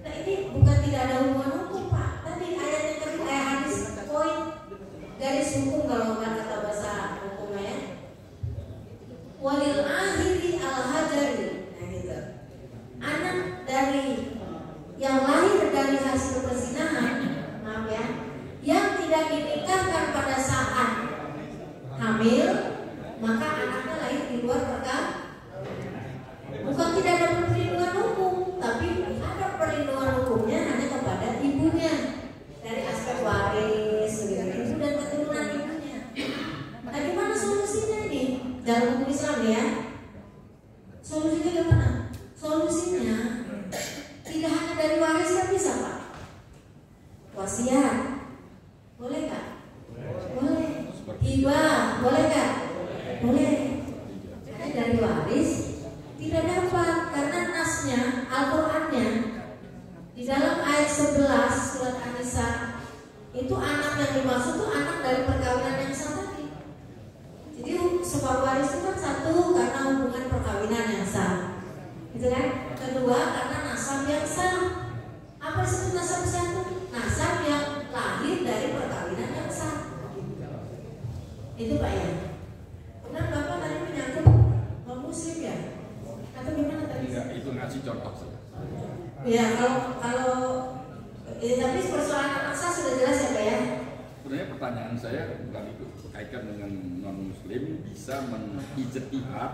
Nah ini bukan tidak ada hubungan hukum Pak. Tadi ayat yang kedua, ayat hadis poin garis hukum kalau kata bahasa hukumnya ya. Walil ahiri al hajari. Nah gitu. Anak dari yang lahir dari hasil perzinahan, maaf ya, yang tidak dinikahkan pada saat hamil, maka anaknya lahir di luar perkawinan. Bukan tidak ada perlindungan hukum, tapi ada perlindungan hukumnya hanya kepada ibunya dari aspek waris, ibu dan keturunan ibunya. Nah, gimana solusinya ini dalam hukum Islam ya? Solusinya gimana? Solusinya tidak hanya dari waris kan bisa Pak? Wasiat, boleh nggak? Boleh. Hibah, boleh nggak? Boleh. Hanya dari waris tidak dapat karena nasnya Al-Qur'annya di dalam ayat 11 surat An-Nisa itu anak yang dimaksud itu anak dari perkawinan yang sah tadi. Jadi sebab waris itu kan satu karena hubungan perkawinan yang sah, gitu kan? Kedua karena nasab yang sah. Apa disebut nasab satu? Nasab yang lahir dari perkawinan yang sah. Itu Pak ya. Benar Bapak tadi menyangkut non-muslim ya? Atau gimana tadi? Enggak, itu ngasih contoh saja. Ya kalau tapi persoalan anak sah sudah jelas ya Pak ya. Sebenarnya pertanyaan saya bukan itu, berkaitan dengan non-muslim bisa menijtihad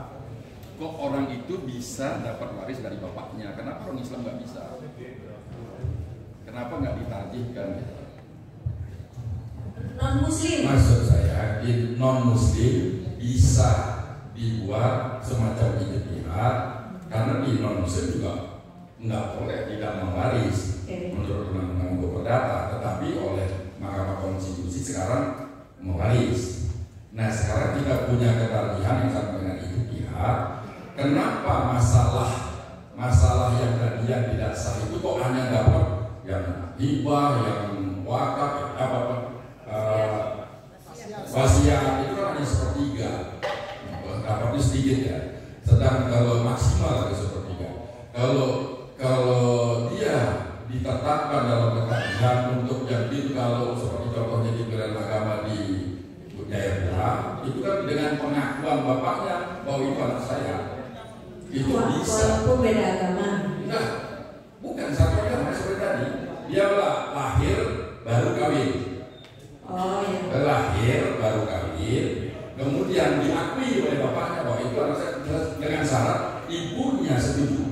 kok orang itu bisa dapat waris dari bapaknya. Kenapa orang Islam nggak bisa? Kenapa nggak ditarjihkan? Non-muslim. Maksud saya, non-muslim bisa dibuat semacam ijtihad karena di non-muslim juga nggak boleh tidak mewaris menurut undang-undang hukum perdata, tetapi oleh Mahkamah Konstitusi sekarang mewaris. Nah sekarang kita punya ketarjihan yang sama dengan ijtihad. Kenapa masalah yang tadinya tidak sah itu kok hanya dapat yang hibah, yang wakaf, wasiat itu kan hanya sepertiga, dapatnya sedikit ya. Sedang kalau maksimal ada sepertiga. Kalau dia ditetapkan dalam ketarjihan untuk jadi kalau seperti contohnya di pilihan agama di daerah itu kan dengan pengakuan bapaknya bahwa itu anak saya. Itu bisa. Walaupun beda agama. Enggak, bukan satu agama seperti tadi. Dia lahir baru kawin. Oh iya. Lahir baru kawin, kemudian diakui oleh bapaknya bahwa itu anak saya dengan syarat ibunya setuju.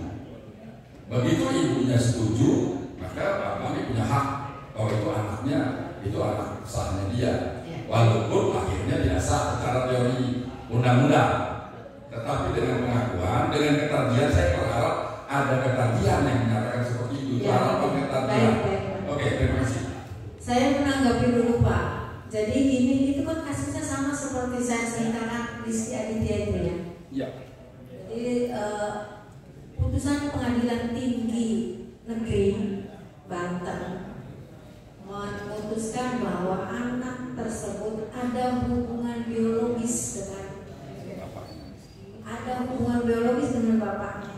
Begitu ibunya setuju, maka bapaknya punya hak bahwa itu anaknya, itu anak sahnya dia. Walaupun akhirnya tidak sah secara teori undang-undang. Tetapi dengan pengakuan, dengan ketarjihan, saya berharap ada ketarjihan yang menyatakan seperti itu. Ya, ketarjihan. Oke, terima kasih. Saya menanggapi dulu Pak. Jadi ini itu kan kasusnya sama seperti saya ceritakan Rizky Aditya itu ya. Iya. Jadi putusan Pengadilan Tinggi Negeri Banten memutuskan bahwa anak tersebut ada hubungan biologis dengan bapaknya.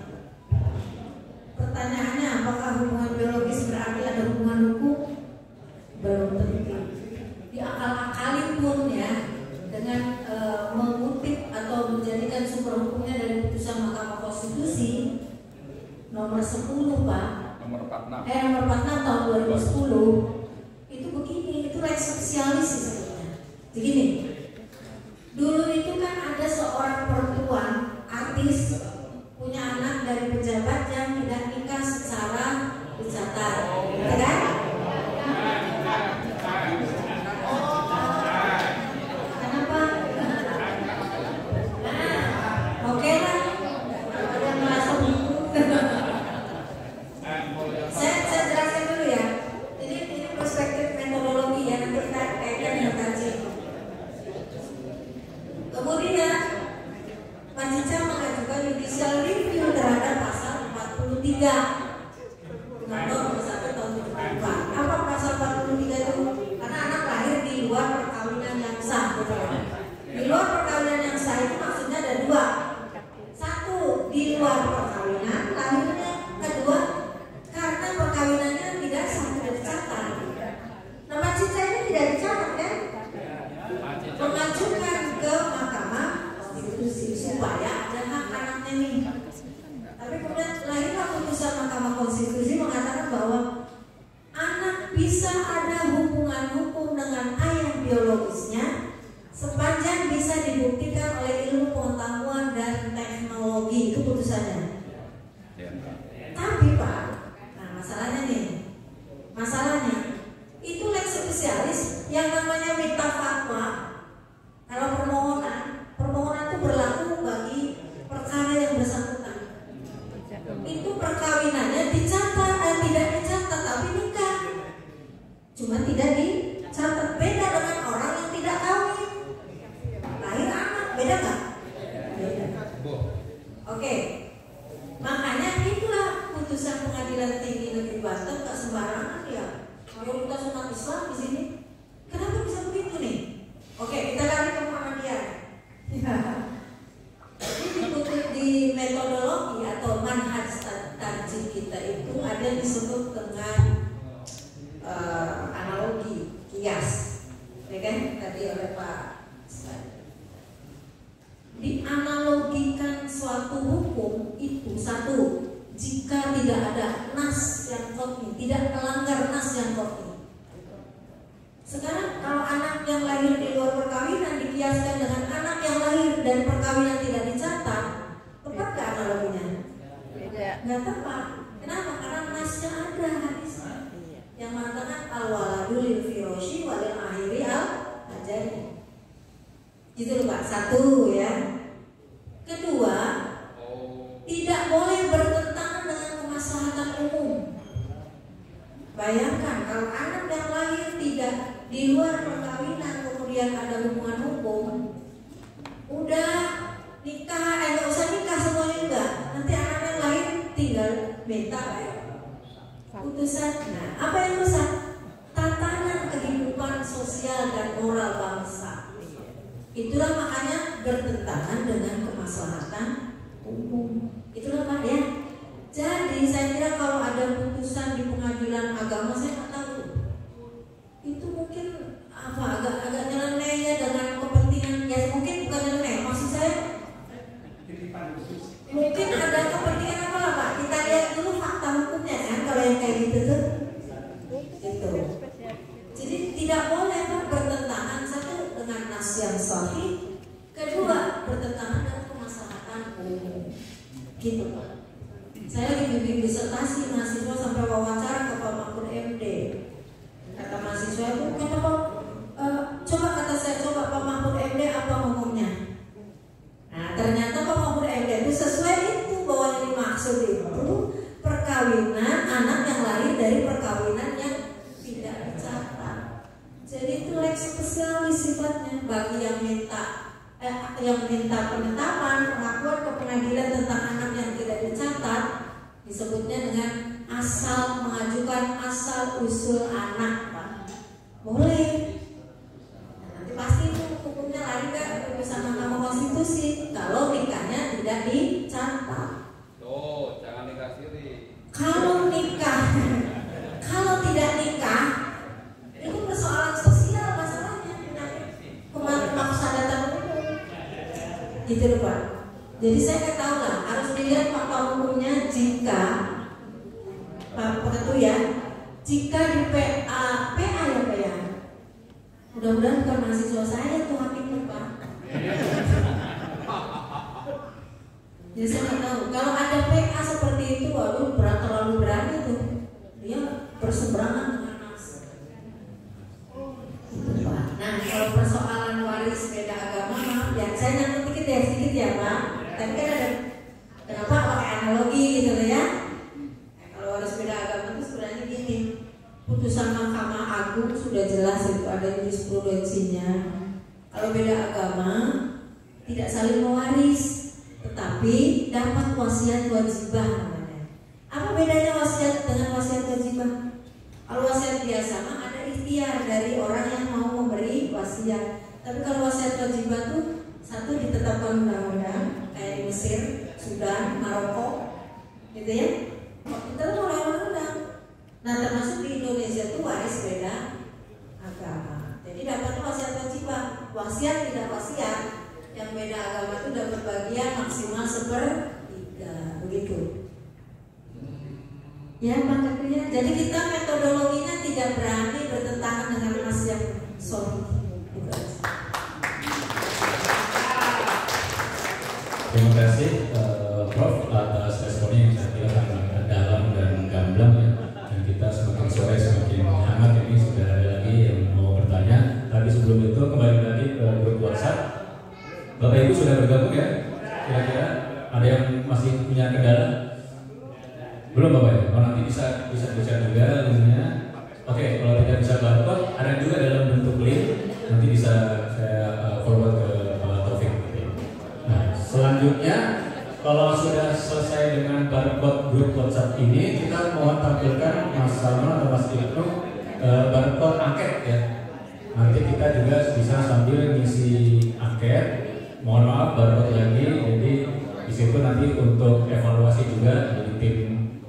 Pertanyaannya, apakah hubungan biologis berarti ada hubungan hukum? Belum tentu. Diakal-akalin pun ya, dengan mengutip atau menjadikan sumber hukumnya dari putusan Mahkamah Konstitusi nomor 10 Pak, nomor 46 tahun 2010 itu begini, itu lex specialis sebenarnya. Begini, dulu itu kan ada seorang perempuan artis punya anak dari pejabat yang tidak nikah secara dicatat, ya kan? Kenapa? Oke lah, ada merasa saya jelaskan dulu ya. Ini perspektif metodologi ya, nanti kita kaitkan dengan kaji. Kemudian Majica mengajukan judicial review terhadap pasal 43 nomor 1 tahun 2004. Apa pasal 43 itu? Karena anak lahir di luar perkawinan yang sah, gitu kan? Di luar perkawinan yang sah itu maksudnya ada dua. Satu, di luar perkawinan lahirnya. Kedua, karena perkawinannya tidak sah, tidak dicatat. Nah, Majica ini tidak dicatat kan? Mengajukan ke Mahkamah Konstitusi supaya ada hak anaknya nih. Tapi kemudian lahirlah putusan Mahkamah Konstitusi mengatakan bahwa anak bisa ada hubungan hukum dengan ayah biologisnya sepanjang bisa dibuktikan oleh ilmu pengetahuan dan teknologi. Itu putusannya. Tapi Pak, nah masalahnya itu lex spesialis yang namanya mita fatwa. Kalau permohonan itu berlaku bagi perkara yang bersangkutan. Itu perkawinannya dicatat, tidak dicatat, tapi nikah. Cuma tidak dicatat. Beda dengan orang yang tidak kawin, lahir anak, beda nggak? Beda. Oke, makanya itulah putusan Pengadilan Tinggi Negeri Banten nggak sembarangan ya. Mayoritas umat Islam di sini. Kenapa bisa begitu nih? Oke, kita lari ke Muhammadiyah. Di metodologi atau manhaj tarjih kita itu ada disebut dengan analogi, kias, ya kan? Tadi oleh Pak. Dianalogikan suatu hukum itu satu, jika tidak ada nas yang qat'i, tidak melanggar nas yang qat'i. Sekarang kalau anak yang lahir di luar perkawinan dikiaskan dengan anak yang lahir dan perkawinan tidak dicatat, tepat gak analoginya? Nggak tepat. Kenapa? Karena nasnya ada hadisnya yang mengatakan al-waladu lil firasyi walil akhiri al-ajali. Gitu loh Pak. Satu ya. Kedua, tidak boleh bertentangan dengan kemaslahatan umum. Bayangkan kalau anak yang lahir tidak di luar perkawinan kemudian ada hubungan hukum, udah nikah, nggak usah nikah semuanya enggak. Nanti anak yang lahir tinggal minta putusan. Nah, apa yang rusak? Tatanan kehidupan sosial dan moral bangsa. Itulah makanya bertentangan dengan kemaslahatan umum. Itulah Pak ya. Jadi saya kira kalau ada putusan di pengadilan agama, saya nggak tahu itu mungkin apa agak nyeleneh ya dengan kepentingan ya, mungkin bukan nyeleneh, maksud saya mungkin ada kepentingan apa lah Pak. Kita lihat dulu fakta hukumnya kan, kalau yang kayak gitu tuh gitu. Jadi tidak boleh Pak bertentangan, satu dengan nas yang sahih, kedua bertentangan dengan kemaslahatan umum gitu Pak. Saya lagi bimbing disertasi mahasiswa sampai wawancara ke Pak Mahfud MD. Kata mahasiswa itu, kata Pak, coba kata saya, coba Pak Mahfud MD apa ngomongnya. Nah ternyata Pak Mahfud MD itu sesuai itu, bahwa yang dimaksud itu perkawinan anak yang lahir dari perkawinan yang tidak dicatat. Jadi itu lex spesialis sifatnya bagi yang minta yang minta penetapan pengakuan ke pengadilan tentang anak yang tidak dicatat disebutnya dengan asal mengajukan asal usul anak, Pak. Boleh. Nah, nanti pasti itu hukumnya lari ke putusan Mahkamah Konstitusi kalau nikahnya tidak dicatat. Tuh, jangan nikah siri. Kalau tidak nikah, itu persoalan sosial masalahnya, kemafsadatan hukum. Gitu loh, Pak. Jadi saya nggak tahu lah, harus dilihat fakta hukumnya jika Pak Ketua ya, jika di PA ya Pak ya. Mudah-mudahan bukan mahasiswa saya tuh hakimnya, Pak. Jadi saya nggak tahu. Kalau ada PA seperti itu, waduh terlalu berani tuh. Dia berseberangan dengan nas. Nah, kalau persoalan waris beda agama, ya saya nyantuk sedikit ya Pak. Tapi kan ada kenapa pakai analogi gitu ya? Nah, kalau waris beda agama itu sebenarnya gini. Putusan Mahkamah Agung sudah jelas itu ada jurisprudensinya. Kalau beda agama tidak saling mewaris, tetapi dapat wasiat wajibah namanya. Apa bedanya wasiat dengan wasiat wajibah? Kalau wasiat biasa mah ada ikhtiar dari orang yang mau memberi wasiat. Tapi kalau wasiat wajibah tuh satu ditetapkan undang-undang kayak di Mesir, Sudan, Maroko, gitu ya. Kita tuh oleh undang-undang. Nah termasuk di Indonesia tuh waris beda agama. Jadi dapatnya wasiat wajibah, wasiat tidak wasiat. Yang beda agama itu dapat bagian maksimal 1/3 begitu. Ya Pak Ketua. Jadi kita metodologinya tidak berani bertentangan dengan nas yang sahih. Terima kasih Prof atas responnya yang saya kira sangat dalam dan gamblang ya. Dan kita semakin sore semakin hangat ini sudah ada lagi yang mau bertanya. Tapi sebelum itu kembali lagi ke grup WhatsApp. Bapak Ibu sudah bergabung ya? Kira-kira ada yang masih punya kendala? Belum Bapak Ibu? Oh, nanti bisa juga linknya. Oke, kalau tidak bisa barcode, ada juga dalam bentuk link. Nanti bisa saya forward ke Pak Taufik. Nah, selanjutnya kalau sudah selesai dengan barcode grup WhatsApp ini, kita mohon tampilkan Mas Salman atau Mas Ibnu barcode angket ya. Nanti kita juga bisa sambil ngisi angket. Mohon maaf barcode lagi, jadi di situ nanti untuk evaluasi juga dari tim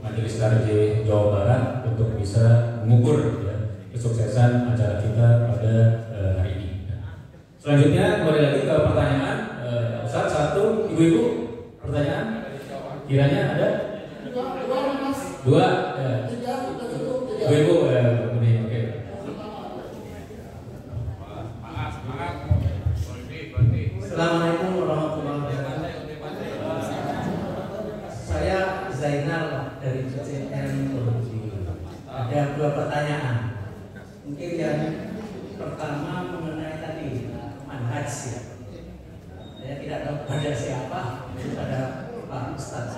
Majelis Tarjih Jawa Barat untuk bisa mengukur ya, kesuksesan acara kita pada hari ini. Selanjutnya kembali lagi ke pertanyaan. Ustaz, satu, ibu-ibu pertanyaan kiranya ada? Dua ya. Ibu-ibu ya, ini oke. Assalamualaikum warahmatullahi wabarakatuh. Saya Zainal dari CCN Produksi. Ada dua pertanyaan. Mungkin yang pertama mengenai tadi manhaj ya. Saya tidak tahu pada siapa, pada Pak Ustaz.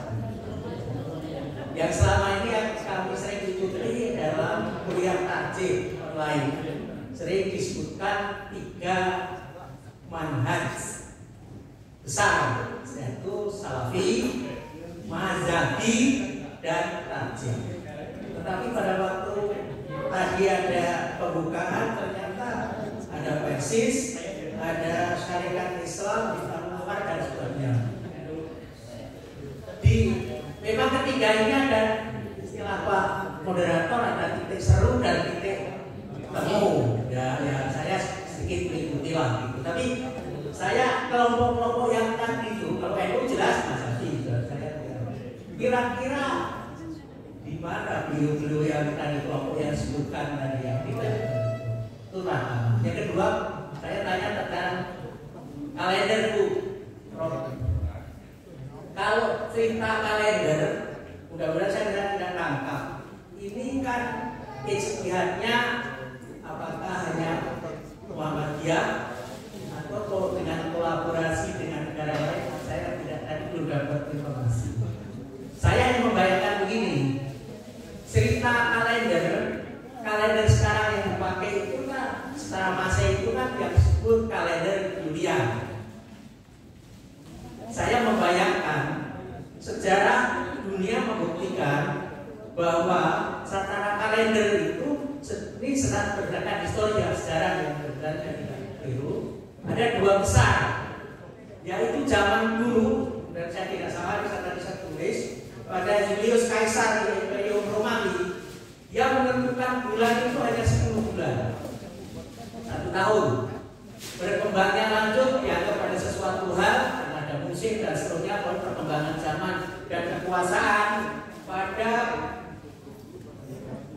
Yang selama ini yang kami sering ikuti dalam kuliah takjil online sering disebutkan 3 manhaj besar, yaitu Salafi, Mazhabi, dan Tarjih. Tetapi pada waktu tadi ada pembukaan ternyata ada Persis, ada Syarikat Islam, Islam dan sebagainya. Memang ketiga ini ada istilah Pak moderator, ada titik seru dan titik temu. Ya saya sedikit mengikuti lah gitu. Tapi saya kelompok-kelompok yang tadi itu, kalau NU jelas Mazhabi, saya kira-kira di mana beliau-beliau yang tadi kelompok yang sebutkan tadi yang tidak itu lah. Yang kedua, saya tanya tentang kalender Bu. Kalau cerita kalender, mudah-mudahan saya tidak tangkap. Ini kan ijtihadnya apakah hanya Muhammadiyah atau dengan kolaborasi dengan negara lain, saya tidak tadi belum dapat informasi. Saya hanya membayangkan begini, cerita kalender sekarang yang dipakai itu kan secara masa itu kan yang disebut kalender Julian. sejarah dunia membuktikan bahwa secara kalender itu ini sangat berdasarkan histori dan sejarah yang berdasarkan itu ada dua besar, yaitu zaman dulu, dan saya tidak salah bisa tadi saya tulis pada Julius Caesar di Imperium Romawi, dia menentukan bulan itu hanya 10 bulan, 1 tahun. Berkembangnya lanjut dianggap pada sesuatu hal, ada musim dan seterusnya, perkembangan zaman dan kekuasaan pada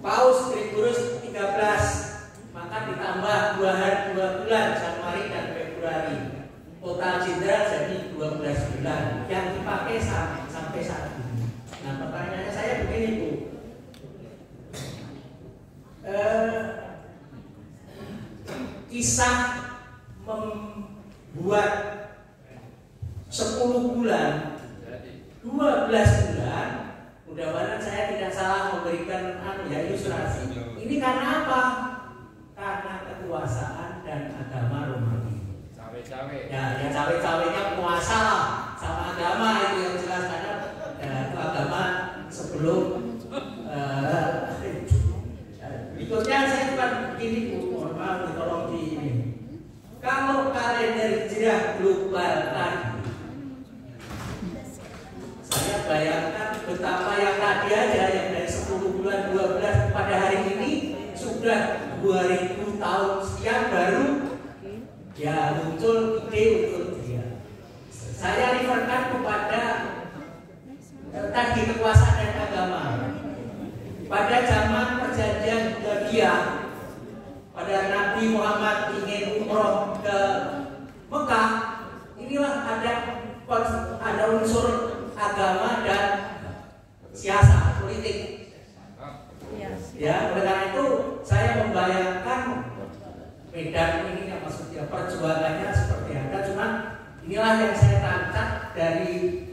Paus Gregorius 13, maka ditambah 2 bulan, Januari dan Februari. Total jenderal jadi 12 bulan yang dipakai sampai saat ini. Nah, pertanyaannya saya begini, Bu. Kisah membuat 10 bulan, 12 bulan, mudah-mudahan saya tidak salah memberikan ilustrasi. Ini karena apa? Karena kekuasaan dan agama Romawi. Cawe-cawe. Ya cawe-cawenya puasa lah, sama agama itu yang jelas, karena itu agama sebelum berikutnya saya bukan begini, Bu, mohon maaf tolong di ini. Kalau kalender hijrah global tadi, saya bayangkan betapa yang tadi aja yang dari 10 bulan 12 pada hari ini sudah 2000 tahun sekian baru ya muncul ide untuk dia. Saya referkan kepada tadi kekuasaan dan agama. Pada zaman perjanjian Hudaybiyah, pada Nabi Muhammad ingin umroh ke Mekah, inilah ada unsur agama dan siasa politik. Ya, oleh karena itu saya membayangkan medan ini yang maksudnya perjuangannya seperti apa. Cuma inilah yang saya tangkap dari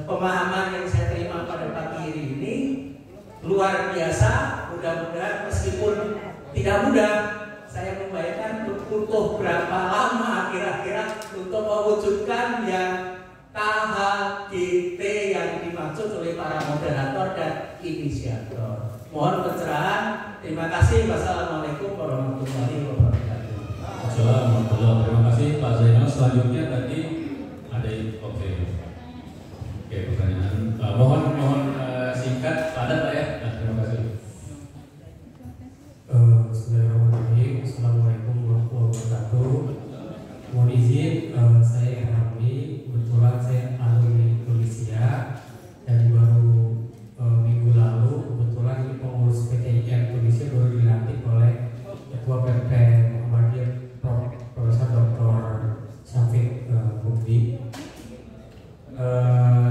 pemahaman yang saya terima pada pagi ini. Luar biasa, mudah-mudahan meskipun tidak mudah, saya membayangkan butuh berapa lama kira-kira untuk mewujudkan yang KHGT yang dimaksud oleh para moderator dan inisiator. Mohon pencerahan. Terima kasih. Wassalamualaikum warahmatullahi wabarakatuh. Assalamualaikum. Terima kasih Pak Zainal. Selanjutnya tadi ada pertanyaan. Mohon singkat, padat Pak ya. Nah, terima kasih. Bismillahirrahmanirrahim. Assalamualaikum warahmatullahi wabarakatuh. Mohon izin, saya Rahmi. Kebetulan saya alumni Indonesia dan baru minggu lalu kebetulan ini pengurus PTIM Indonesia baru dilantik oleh Ketua PP Muhammadiyah Profesor Dr. Syafiq Bukti.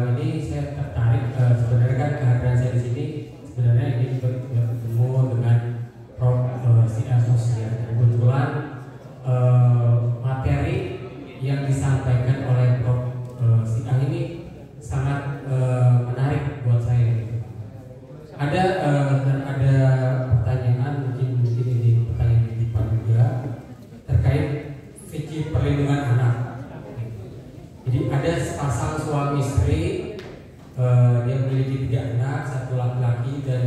Ini saya tertarik sebenarnya kan kehadiran saya di sini sebenarnya ini bertemu dengan Prof. Siang Sosial. Kebetulan materi yang disampaikan oleh Prof. Siang ini sangat menarik buat saya. Ada pertanyaan mungkin ini pertanyaan titipan juga terkait fikih perlindungan anak. Jadi ada sepasang suami istri, dia memiliki 3 anak, 1 laki-laki dan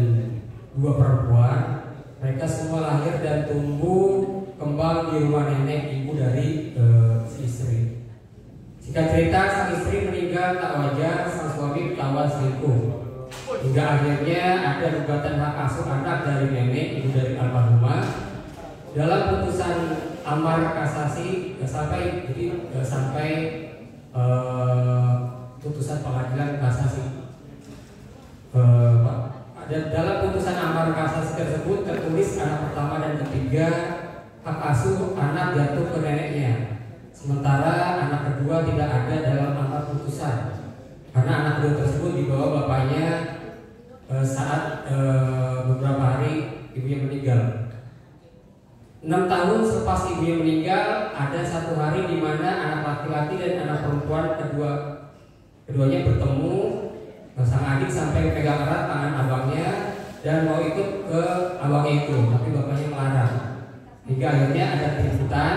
2 perempuan. Mereka semua lahir dan tumbuh kembang di rumah nenek ibu dari si istri. Singkat cerita, sang istri meninggal tak wajar, sang suami ketahuan selingkuh. Hingga akhirnya ada gugatan hak asuh anak dari nenek ibu dari almarhumah. Dalam putusan amar kasasi sampai putusan pengadilan kasasi. Dalam putusan amar kasasi tersebut tertulis anak pertama dan ketiga hak asuh anak jatuh ke neneknya, sementara anak kedua tidak ada dalam amar putusan karena anak kedua tersebut dibawa bapaknya saat beberapa hari ibunya meninggal. 6 tahun selepas ibunya meninggal, ada 1 hari di mana anak laki-laki dan anak perempuan keduanya bertemu. Sang adik sampai pegang erat tangan abangnya dan mau ikut ke abangnya itu, tapi bapaknya melarang. Hingga akhirnya ada keributan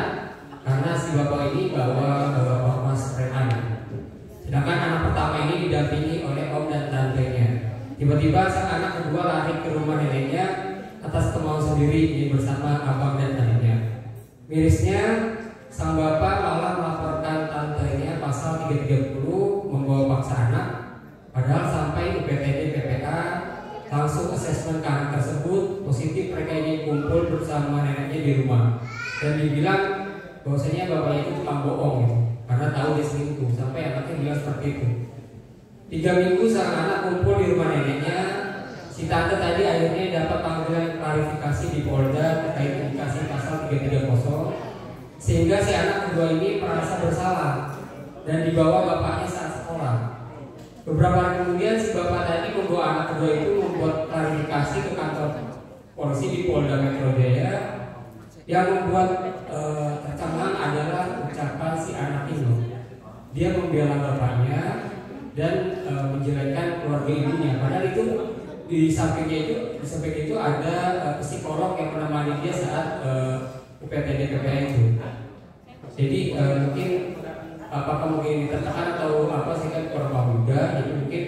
karena si bapak ini bawa ormas preman. Sedangkan anak pertama ini didampingi Tiba-tiba sang anak kedua lari ke rumah neneknya atas kemauan sendiri ingin bersama abang dan adiknya. Mirisnya, sang bapak malah melaporkan tantenya pasal 330 membawa paksa anak. Padahal sampai UPTD PPA langsung asesmen ke anak tersebut positif, mereka ingin kumpul bersama neneknya di rumah dan dibilang bahwasanya bapaknya itu tukang bohong gitu, karena tahu dia selingkuh. Sampai anaknya bilang seperti itu. 3 minggu sang anak kumpul di rumah neneknya. Si tante tadi akhirnya dapat panggilan klarifikasi di Polda terkait indikasi pasal 330, sehingga si anak kedua ini merasa bersalah dan dibawa bapaknya saat sekolah. Beberapa hari kemudian si bapak tadi membawa anak kedua itu membuat klarifikasi ke kantor polisi di Polda Metro Jaya. Yang membuat tercengang adalah ucapan si anak ini. Dia membela bapaknya dan menjelekkan keluarga ibunya. Padahal itu di sampingnya itu ada psikolog yang menemani dia saat UPTD PPA itu. Jadi mungkin apakah mungkin ditertekan atau apa sih, kan kurang paham juga. Jadi mungkin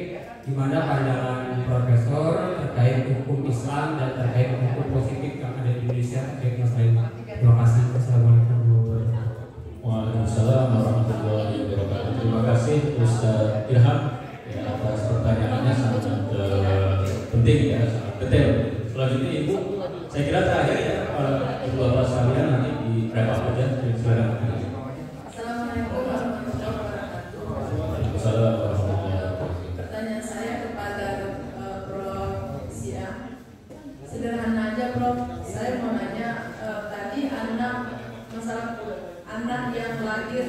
gimana pandangan profesor terkait hukum Islam dan terkait hukum positif yang ada di Indonesia terkait masalah ini. Terima kasih. Assalamualaikum warahmatullahi wabarakatuh. Waalaikumsalam warahmatullahi wabarakatuh. Terima kasih Ustaz Ilham ya, atas pertanyaannya sangat penting ya, sangat detail. Selanjutnya Ibu, saya kira terakhir ya Ibu Bapak sekalian nanti di wrap up aja. Silakan. Assalamualaikum warahmatullahi wabarakatuh. Waalaikumsalam warahmatullahi wabarakatuh. Pertanyaan saya kepada Prof. Siang, sederhana aja Prof. Saya mau nanya tadi masalah anak yang lahir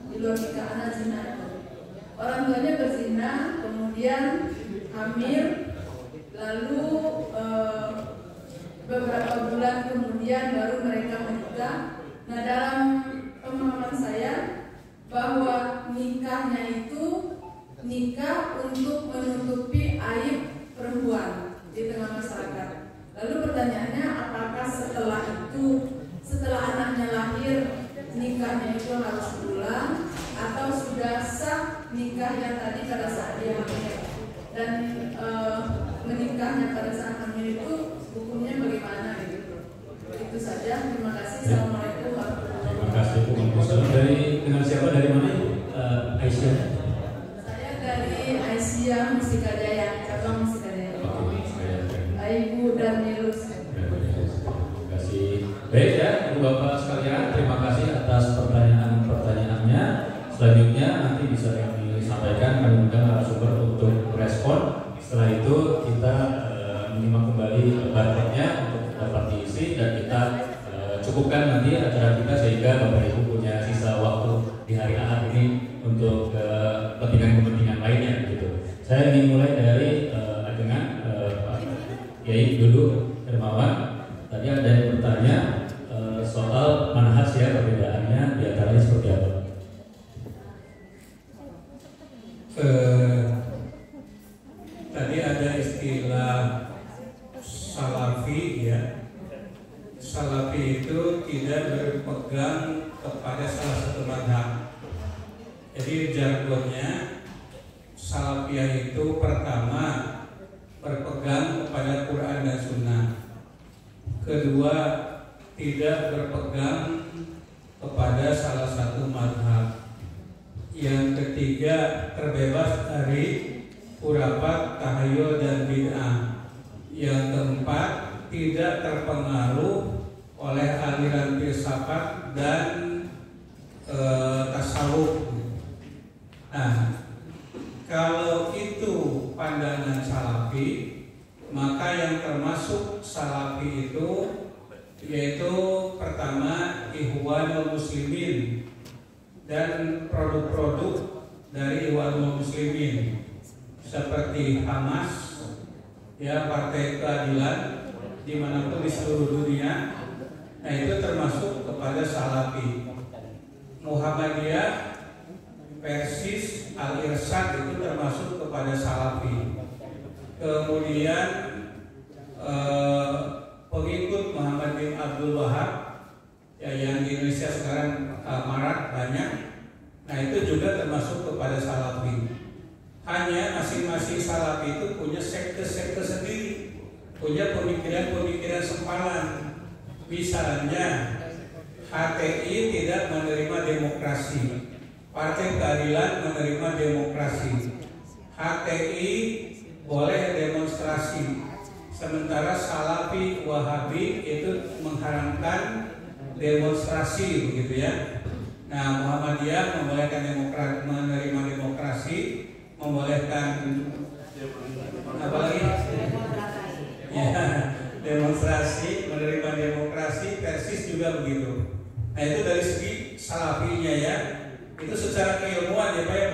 di luar nikah, anak zina itu. Orang tuanya berzina, kemudian hamil, lalu beberapa bulan kemudian baru mereka menikah. Nah, dalam pemahaman saya bahwa nikahnya itu nikah untuk menutupi aib perempuan di tengah masyarakat. Lalu pertanyaannya, apakah setelah anaknya lahir nikahnya itu harus berulang atau sudah sah nikah yang tadi pada saat dia hamil, dan menikahnya pada saat hamil itu hukumnya bagaimana gitu? Itu saja. Terima kasih. Assalamualaikum warahmatullahi wabarakatuh. Terima kasih Bu Menteri. Dengan siapa, dari mana Ibu? Aisyah. Saya dari Aisyah Mustika Jaya, cabang Mustika Jaya. Ibu Darnilus. Terima kasih. Baik ya Ibu Bapak sekalian, terima kasih atas pertanyaan-pertanyaannya. Selanjutnya nanti bisa kami sampaikan, kami undang narasumber untuk respon. Setelah itu kita menyimak kembali baterainya untuk dapat diisi dan kita cukupkan nanti acara kita sehingga Bapak Ibu punya sisa waktu di hari Ahad ini untuk kepentingan-kepentingan lainnya gitu. Saya ingin mulai dari dengan Pak Kiai dulu Hermawan. Tadi ada yang bertanya soal manhaj ya, perbedaannya di antaranya seperti apa? Tadi ada istilah salafi ya. Salafi itu tidak berpegang kepada salah satu mazhab. Jadi jargonnya salafiyah itu pertama berpegang kepada Quran dan Sunnah. Kedua, tidak berpegang kepada salah satu mazhab. Yang ketiga, terbebas dari khurafat, tahayul dan bid'ah. Yang keempat, tidak terpengaruh oleh aliran filsafat dan tasawuf. Nah, kalau itu pandangan salafi, maka yang termasuk salafi itu yaitu pertama Ikhwanul Muslimin dan produk-produk dari Ikhwanul Muslimin seperti Hamas, ya, Partai Keadilan dimanapun di seluruh dunia. Nah, itu termasuk kepada salafi. Muhammadiyah, Persis, Al-Irsyad itu termasuk kepada salafi. Kemudian pengikut Muhammad bin Abdul Wahab ya, yang di Indonesia sekarang marak banyak. Nah, itu juga termasuk kepada salafi. Hanya masing-masing masing-masing Salafi itu punya sekte-sekte sendiri, punya pemikiran-pemikiran sempalan. Misalnya HTI tidak menerima demokrasi, Partai Keadilan menerima demokrasi, HTI boleh demonstrasi, sementara Salafi Wahabi itu mengharamkan demonstrasi, begitu ya. Nah, Muhammadiyah membolehkan menerima demokrasi, membolehkan apa lagi? Ya, demonstrasi, menerima demokrasi, Persis juga begitu. Nah, itu dari segi Salafinya ya. Itu secara keilmuan ya Pak ya,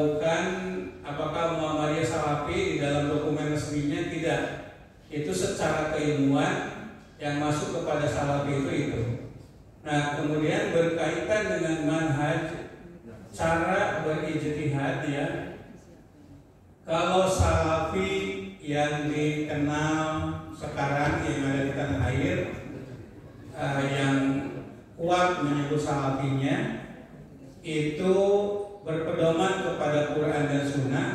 bukan apakah Muhammadiyah Salafi di dalam dokumen resminya, tidak. Itu secara keilmuan yang masuk kepada Salafi itu. Nah, kemudian berkaitan dengan manhaj, cara berijtihad ya. Kalau Salafi yang dikenal sekarang yang ada di tanah air, yang kuat menyebut Salafinya itu berpedoman kepada Quran dan Sunnah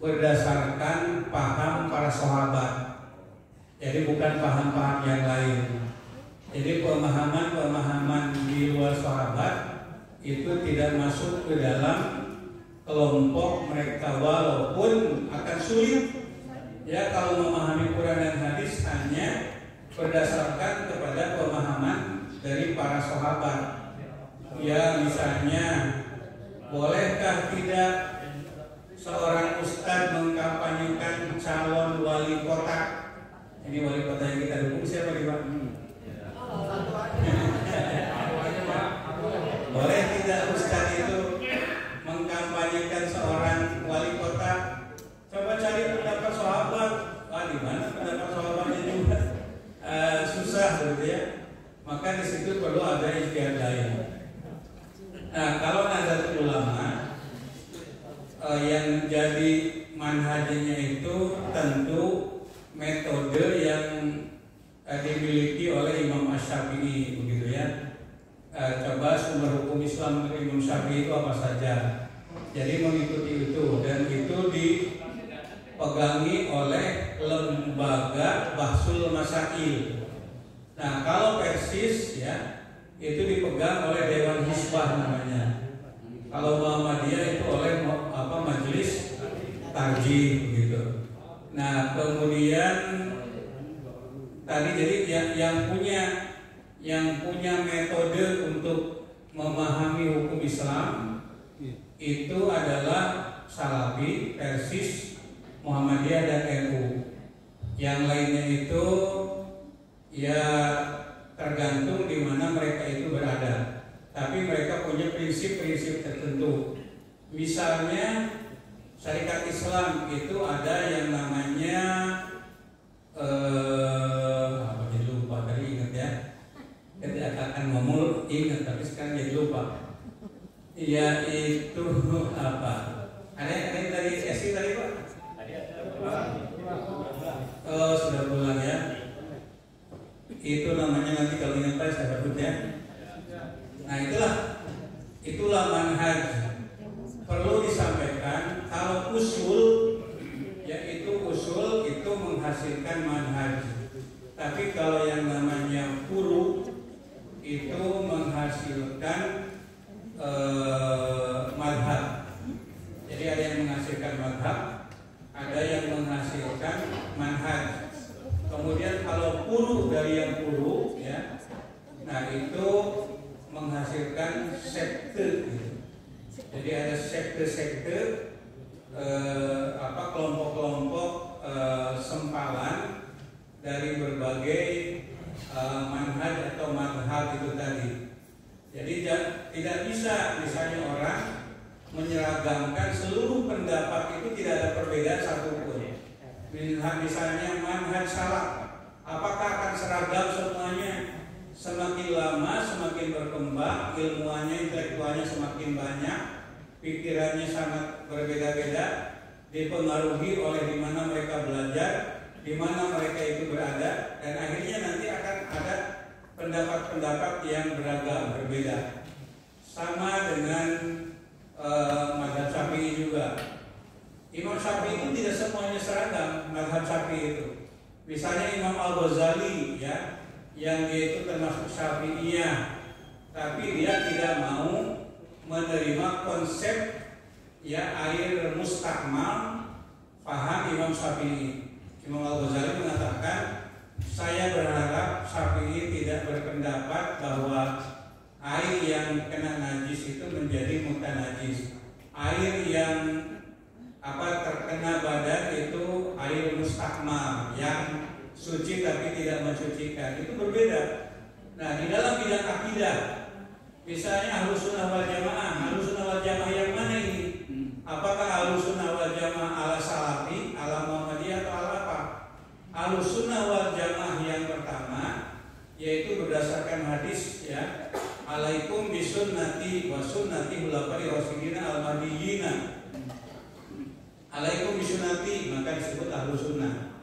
berdasarkan paham para sahabat. Jadi bukan paham-paham yang lain. Jadi pemahaman-pemahaman di luar sahabat itu tidak masuk ke dalam kelompok mereka, walaupun akan sulit ya kalau memahami Quran dan hadis hanya berdasarkan kepada pemahaman dari para sahabat. Ya, misalnya bolehkah tidak seorang ustadz mengkampanyekan calon wali kota? Ini wali kota yang kita dukung siapa nih Pak? Boleh tidak ustadz itu mengkampanyekan seorang wali kota? Coba cari pendapat sahabat. Wah, di mana pendapat sahabatnya juga? Susah gitu ya. Maka di situ perlu ada ijtihad lain. Nah, kalau Nahdlatul Ulama yang jadi manhajnya itu tentu metode yang dimiliki oleh Imam Asy-Syafi'i, begitu ya. Coba sumber hukum Islam dari Imam Syafi'i itu apa saja. Jadi mengikuti itu, dan itu dipegangi oleh lembaga Bahsul Masail. Nah, kalau Persis ya itu dipegang oleh Dewan Hisbah namanya. Kalau Muhammadiyah itu oleh Majelis Tarjih begitu. Nah, kemudian tadi jadi yang punya metode untuk memahami hukum Islam itu adalah Salafi, Persis, Muhammadiyah dan NU. Yang lainnya itu ya tergantung di mana mereka itu berada. Tapi mereka punya prinsip-prinsip tertentu. Misalnya Syarikat Islam itu ada yang namanya apa jadi lupa, tadi ingat ya. Ketika akan ngomong ingat, tapi sekarang jadi lupa. Yaitu apa? Ada yang dari SI tadi Pak? Oh, sudah pulang ya. Itu namanya nanti kalau ingat saya sebut ya. Nah, itulah manhaj. Perlu disampaikan kalau usul, yaitu usul itu menghasilkan manhaj. Tapi kalau yang namanya furu itu menghasilkan madhab. Jadi ada yang menghasilkan madhab, ada yang menghasilkan manhaj. Kemudian kalau furu dari yang furu ya, nah itu menghasilkan sekte. Jadi ada sekte-sekte kelompok-kelompok sempalan dari berbagai manhaj atau madhab itu tadi. Jadi tidak bisa misalnya orang menyeragamkan seluruh pendapat itu, tidak ada perbedaan satupun. Misalnya manhaj salaf, apakah akan seragam semuanya? Semakin lama semakin berkembang, ilmuannya, intelektualnya semakin banyak, pikirannya sangat berbeda-beda, dipengaruhi oleh di mana mereka belajar, di mana mereka itu berada, dan akhirnya nanti akan ada pendapat-pendapat yang beragam, berbeda. Sama dengan mazhab Syafi'i juga. seragam mazhab Syafi'i itu. Misalnya Imam Al-Ghazali ya, yang dia itu termasuk Syafi'iyah, tapi dia tidak mau menerima konsep ya air mustakmal paham Imam Syafi'i. Imam Al-Ghazali mengatakan, saya berharap Syafi'i tidak berpendapat bahwa air yang kena najis itu menjadi mutanajis. Air yang terkena badan itu air mustakmal yang suci tapi tidak mensucikan, itu berbeda. Nah, di dalam bidang akidah, misalnya Ahlussunnah wal Jamaah, Ahlussunnah wal Jamaah yang mana ini? Apakah Ahlussunnah wal Jamaah ala Salafi, ala Muhammadiyah atau ala apa? Ahlussunnah wal Jamaah yang pertama yaitu berdasarkan hadis ya, alaikum bisunnati wa sunnati khulafai rasyidin al-mahdiyyin. Alaikum bisunnati, maka disebut Ahlussunnah.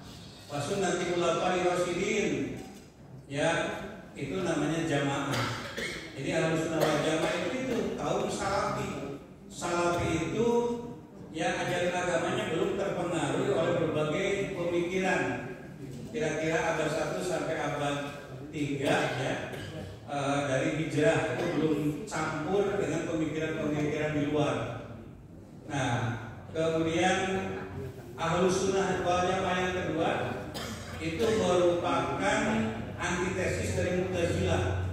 Wa sunnati khulafai rasyidin, ya itu namanya jamaah. Jadi Ahlussunnah wal Jamaah itu kaum salafi. Salafi itu ya ajaran agamanya belum terpengaruh oleh berbagai pemikiran. Kira-kira abad 1 sampai abad 3 ya, dari hijrah itu belum campur dengan pemikiran-pemikiran di luar. Nah, kemudian Ahlussunnah wal Jamaah yang kedua itu merupakan antitesis dari Mu'tazilah.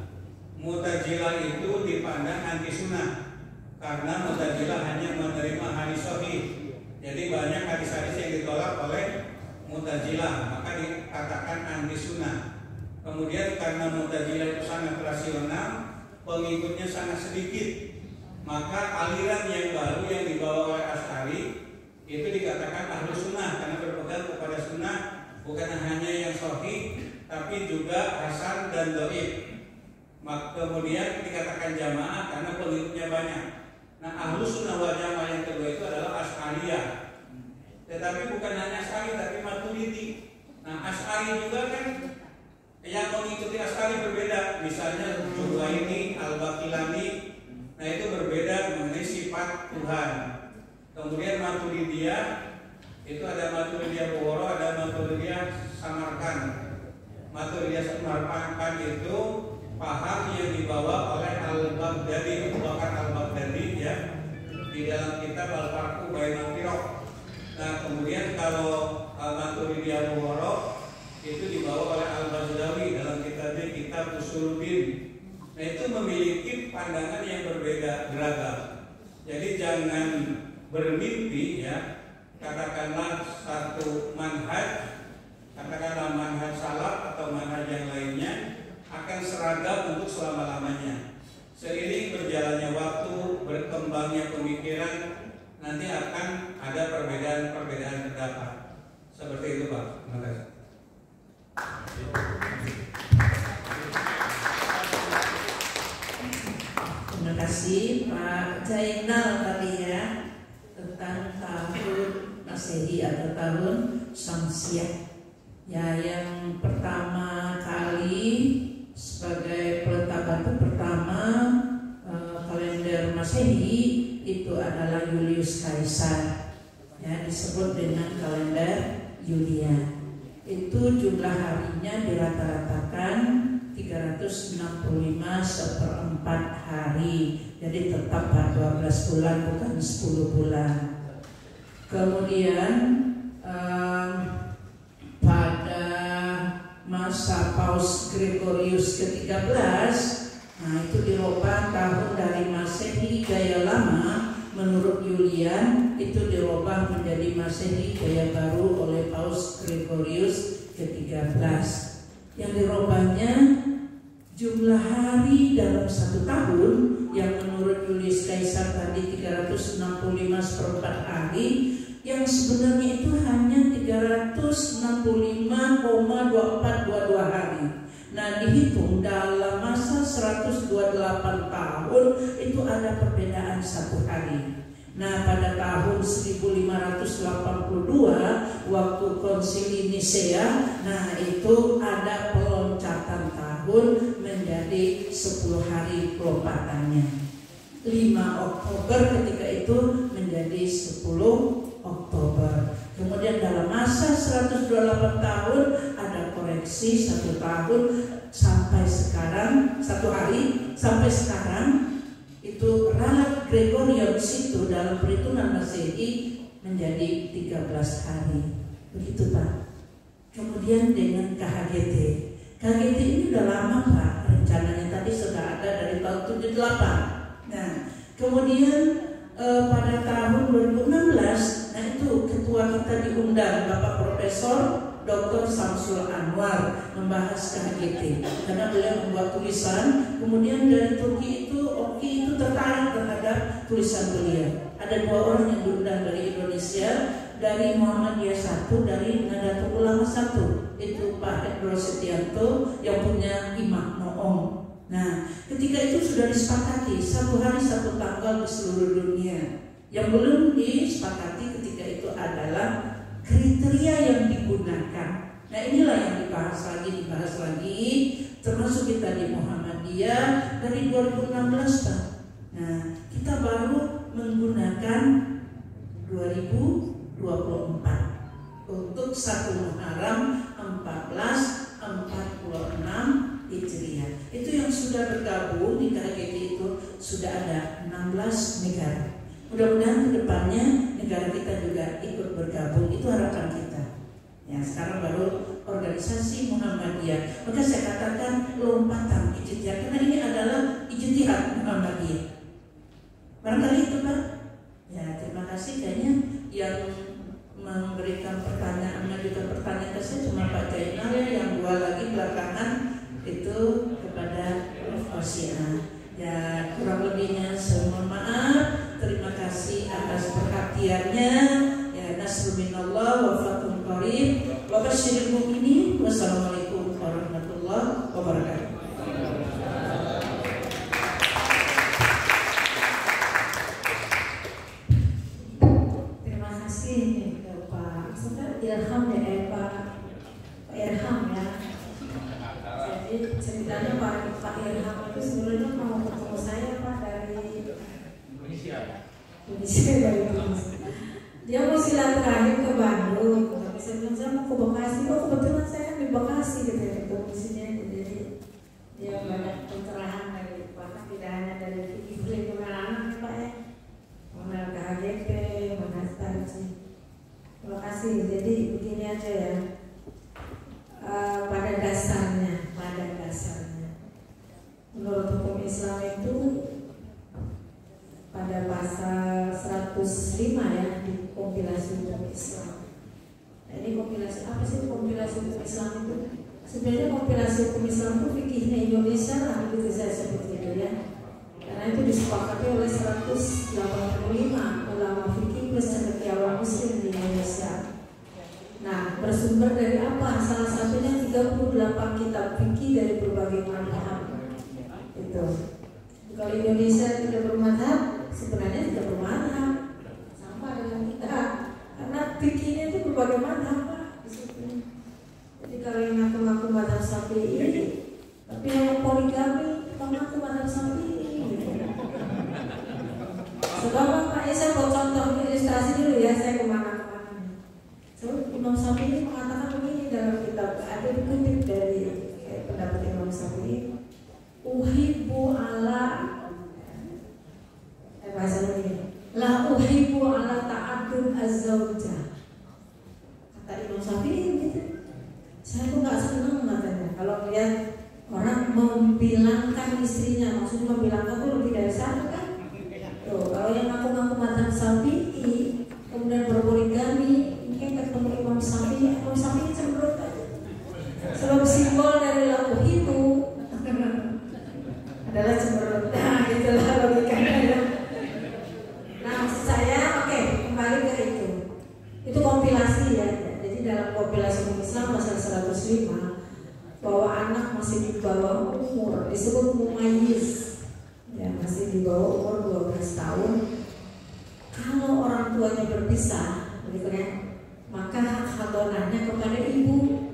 Mu'tazilah itu dipandang anti sunnah karena Mu'tazilah hanya menerima hadis sahih. Jadi banyak hadis-hadis yang ditolak oleh Mu'tazilah, maka dikatakan anti sunnah. Kemudian karena Mu'tazilah itu sangat rasional, pengikutnya sangat sedikit, maka aliran yang baru yang dibawa oleh Asy'ari itu dikatakan Ahlussunnah karena berpegang kepada sunnah, bukan hanya yang sahih tapi juga hasan dan dhaif. Kemudian dikatakan jamaah karena pengikutnya banyak. Nah, Ahlussunnah wal Jamaah yang kedua itu adalah Asy'ariyah. Tetapi bukan hanya Asy'ari tapi Maturidi. Nah, Asy'ari juga kan yang mengikuti Asy'ari berbeda. Misalnya Juwaini, Al-Baqilani, nah itu berbeda mengenai sifat Tuhan. Kemudian Maturidiyah itu ada Maturidiyah Bukhara, ada Maturidiyah Samarkand. Maturidiyah Samarkand itu paham yang dibawa oleh Al-Baghdadi, Abu Bakar Al-Baghdadi ya, di dalam kitab Al-Farqu Bainal Firaq. Nah, kemudian kalau Maturidiyah Bukhara itu dibawa oleh Al-Bajdawi dalam kitabnya Kitab Usuluddin. Nah, itu memiliki pandangan yang berbeda, beragam. Jadi jangan bermimpi ya, katakanlah satu manhaj, katakanlah manhaj salaf atau manhaj yang lainnya akan seragam untuk selama-lamanya. Seiring berjalannya waktu, berkembangnya pemikiran, nanti akan ada perbedaan-perbedaan pendapat. Seperti itu, Pak. Terima kasih. Terima kasih Pak Jainal tadi ya, tentang tahun Masehi atau tahun Syamsiah. Ya, yang pertama kali sebagai peletakan pertama kalender Masehi itu adalah Julius Kaisar. Ya, disebut dengan kalender Julian. Itu jumlah harinya dirata-ratakan 365 seperempat hari. Jadi tetap 12 bulan bukan 10 bulan. Kemudian pada masa Paus Gregorius ke-13, nah itu dirubah tahun dari Masehi gaya lama menurut Julian itu dirubah menjadi Masehi gaya baru oleh Paus Gregorius ke-13. Yang dirubahnya jumlah hari dalam satu tahun yang menurut Julius Kaisar tadi 365 seperempat hari, yang sebenarnya itu hanya 365,2422 hari. Nah, dihitung dalam masa 128 tahun itu ada perbedaan satu hari. Nah, pada tahun 1582 waktu Konsili Nisea, nah itu ada peloncatan tahun menjadi 10 hari pelompatannya. 5 Oktober ketika itu menjadi 10 Oktober. Kemudian dalam masa 128 tahun, ada koreksi 1 tahun sampai sekarang, 1 hari sampai sekarang itu ralat Gregorius itu dalam perhitungan Masehi menjadi 13 hari. Begitu Pak. Kemudian dengan KHGT. KHGT ini udah lama Pak. Rencananya tadi sudah ada dari tahun 78. Nah, kemudian pada tahun 2016, nah itu ketua kita diundang Bapak Profesor Dr. Samsul Anwar membahas KHGT karena beliau membuat tulisan. Kemudian dari Turki itu Oki itu tertarik terhadap tulisan beliau. Ada 2 orang yang diundang dari Indonesia, dari Muhammadiyah 1, dari Nahdlatul Ulama 1, itu Pak Hendro Setianto yang punya Imam Noong. Nah, ketika itu sudah disepakati 1 hari 1 tanggal di seluruh dunia. Yang belum disepakati ketika itu adalah kriteria yang digunakan. Nah, inilah yang dibahas lagi, termasuk kita di Muhammadiyah dari 2016 Pak. Nah, kita baru menggunakan 2024 untuk 1 Muharram 1446 Hijriah. Itu yang sudah bergabung di KHGT itu sudah ada 16 negara. Mudah-mudahan kedepannya negara kita juga ikut bergabung. Itu harapan kita. Ya, sekarang baru organisasi Muhammadiyah. Maka saya katakan lompatan ijtihad, karena ini adalah ijtihad Muhammadiyah. Barangkali itu Pak. Ya, terima kasih. Kayaknya yang memberikan pertanyaan, mengajukan pertanyaan ke saya cuma Pak Jainal ya, yang 2 lagi belakangan itu kepada Prof. Osia. Ya, kurang lebihnya saya mohon maaf. Terima kasih atas perhatiannya. Ya, nasrul minallah wa fathun qarib. Wa basyiril mu'minin. Wassalamualaikum warahmatullahi wabarakatuh. Terima kasih Pak Irham Pak Irham ya. Jadi ceritanya Pak Irham itu sebenarnya mau ketemu saya Pak dari Indonesia dari Indonesia. Dia mau silaturahim ke Bandung. Tapi saya bilang saya mau ke Bekasi. Oh kebetulan saya di Bekasi gitu ya komisinya. Jadi dia banyak pencerahan dari Pak, tidak hanya dari fikih kemenangan Pak ya. Mengenal KHGP, mengenal tarji. Terima kasih. Jadi begini aja ya. Pada dasarnya, menurut hukum Islam itu pada pasal 105 ya di kompilasi hukum Islam. Nah, ini kompilasi apa sih kompilasi hukum Islam itu? Sebenarnya kompilasi hukum Islam itu fikihnya Indonesia lah, gitu saya sebut itu ya. Karena itu disepakati oleh 185 ulama fikih plus cendekiawan muslim di Indonesia. Nah, bersumber dari apa? Salah satunya 38 kitab fikih dari berbagai mazhab. Itu. Kalau Indonesia tidak bermazhab, sebenarnya tidak bermazhab. Sama dengan kita. Karena fikihnya itu berbagai mazhab, Pak. Jadi kalau yang ngaku-ngaku mazhab Syafi'i, tapi yang poligami mengaku mazhab Syafi'i. Sebab Pak, saya mau contoh ilustrasi dulu ya, saya kemana-mana. So, Imam Syafi'i mengatakan begini dalam kitab, ada dikutip dari pendapat Imam Syafi'i, uhibbu ala bahasa ini, la uhibbu ala ta'addud az-zawjah. Kata Imam Syafi'i gitu. Saya tuh nggak senang katanya kalau lihat orang membilangkan istrinya, maksudnya membilangkan tuh lebih dari satu kan. Tuh, kalau yang ngaku-ngaku mazhab Syafi'i kemudian berpoligami, mungkin ketemu Imam Syafi'i cemberut aja. Sebab simbol dari laku itu adalah cemberut. Nah, itulah logikanya. Nah, maksud saya, oke, kembali ke itu. Itu kompilasi ya. Jadi dalam kompilasi hukum Islam pasal 105 bahwa anak masih di bawah umur disebut mumayyiz. Ya, masih di bawah umur 12 tahun. Kalau orang tuanya berpisah, gitu kan, maka hak hadonahnya kepada ibu,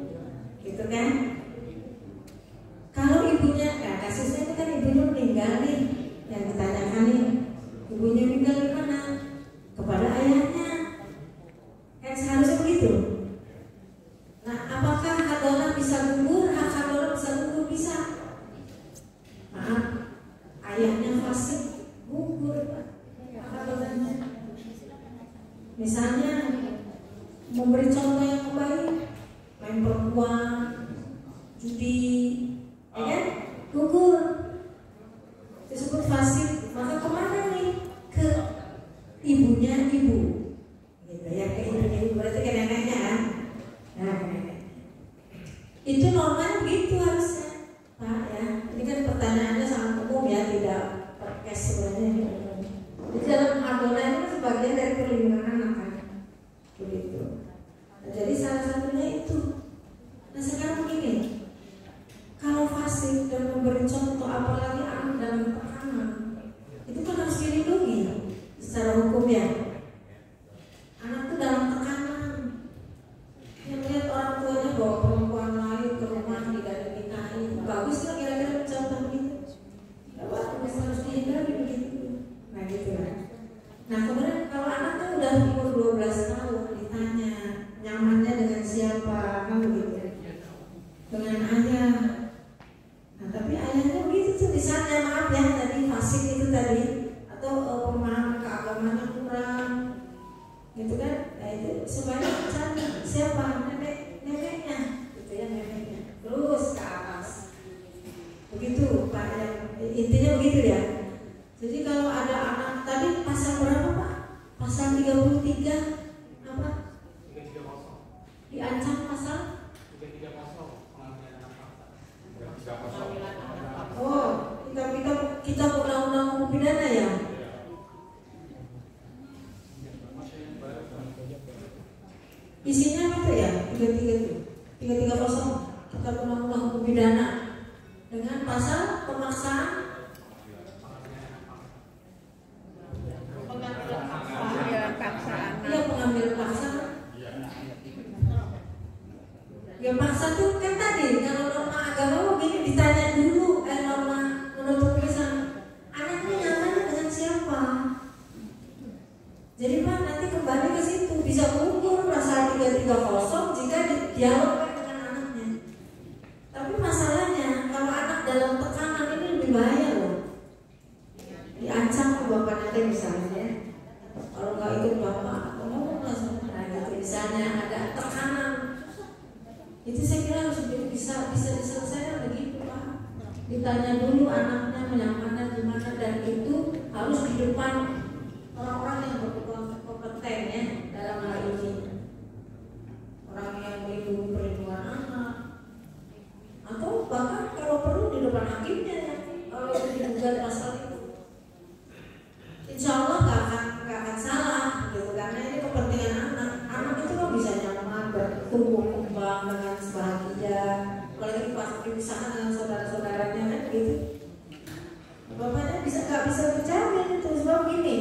gitu kan. Kalau ibunya, nah kasusnya itu kan ibunya meninggal nih, yang ditanyakan nih, ibunya meninggal di mana? Kepada ayahnya. Kan seharusnya begitu. Misalnya memberi contoh yang baik, main perempuan, judi, ya kan? Gugur, disebut fasik. Maka kemana nih? Ke ibunya ibu, gitu ya, ke ibunya ibu, berarti ke neneknya kan? Nah, itu normalnya begitu harusnya, Pak ya. Ini kan pertanyaannya sangat umum ya, tidak perkes sebenarnya. Jadi dalam adonan itu sebagian dari perlindungan anak kan, begitu. Nah, jadi salah satunya itu. Nah sekarang begini, kalau fasik dan memberi contoh apalagi anak dalam tekanan, itu kan harus dilindungi secara hukum ya. Anak itu dalam tekanan, yang lihat orang tuanya bawa perempuan lain ke rumah tidak dinikahi, bagus lah kira-kira contoh begitu. Dapat harus dihindari begitu. Nah gitu kan. Nah kemudian kalau anaknya udah umur 12 tahun ditanya nyamannya dengan siapa, kan begitu, dengan ayah. Nah tapi ayahnya begitu tuh, misalnya maaf ya tadi fasik itu tadi, atau pemahaman keagamaan kurang, gitu kan? Nah itu sebanyak cari siapa, neneknya, gitu ya, neneknya. Terus ke atas, begitu Pak. Intinya begitu ya. Jadi kalau ada anak tadi pasal berapa Pak? Pasal 33 apa? 330. Diancam pasal 330. Oh, kita undang-undang hukum pidana ya. Isinya apa ya? 330 kita undang-undang hukum pidana dengan pasal pemaksaan. Iya, pengambilan paksa. Ya paksa tuh kan tadi kalau norma agama begini ditanya dulu norma menurut tulisan anaknya nyaman dengan siapa. Jadi Pak nanti kembali ke situ bisa mengukur pasal 330 jika dialogkan dengan anaknya. Tapi masalahnya kalau anak dalam tekanan ini lebih bahaya loh. Diancam ke bapaknya teh misalnya. Kalau nggak ikut bapak atau ngomong langsung, nah gitu misalnya ada tekanan, itu saya kira harus bisa diselesaikan begitu Pak. Ditanya dulu anaknya menyampaikan gimana, dan itu harus di depan orang-orang yang berkompeten ya dalam hal ini, orang yang melindungi perlindungan anak, atau bahkan kalau perlu di depan hakimnya ya, kalau itu digugat pasal itu. Insya Allah nggak akan salah gitu, karena ini kepentingan anak itu kan bisa nyaman bertumbuh kembang dengan sebahagia, apalagi pas dipisahkan dengan saudara-saudaranya kan gitu. Bapaknya nggak bisa berjamin itu, sebab gini,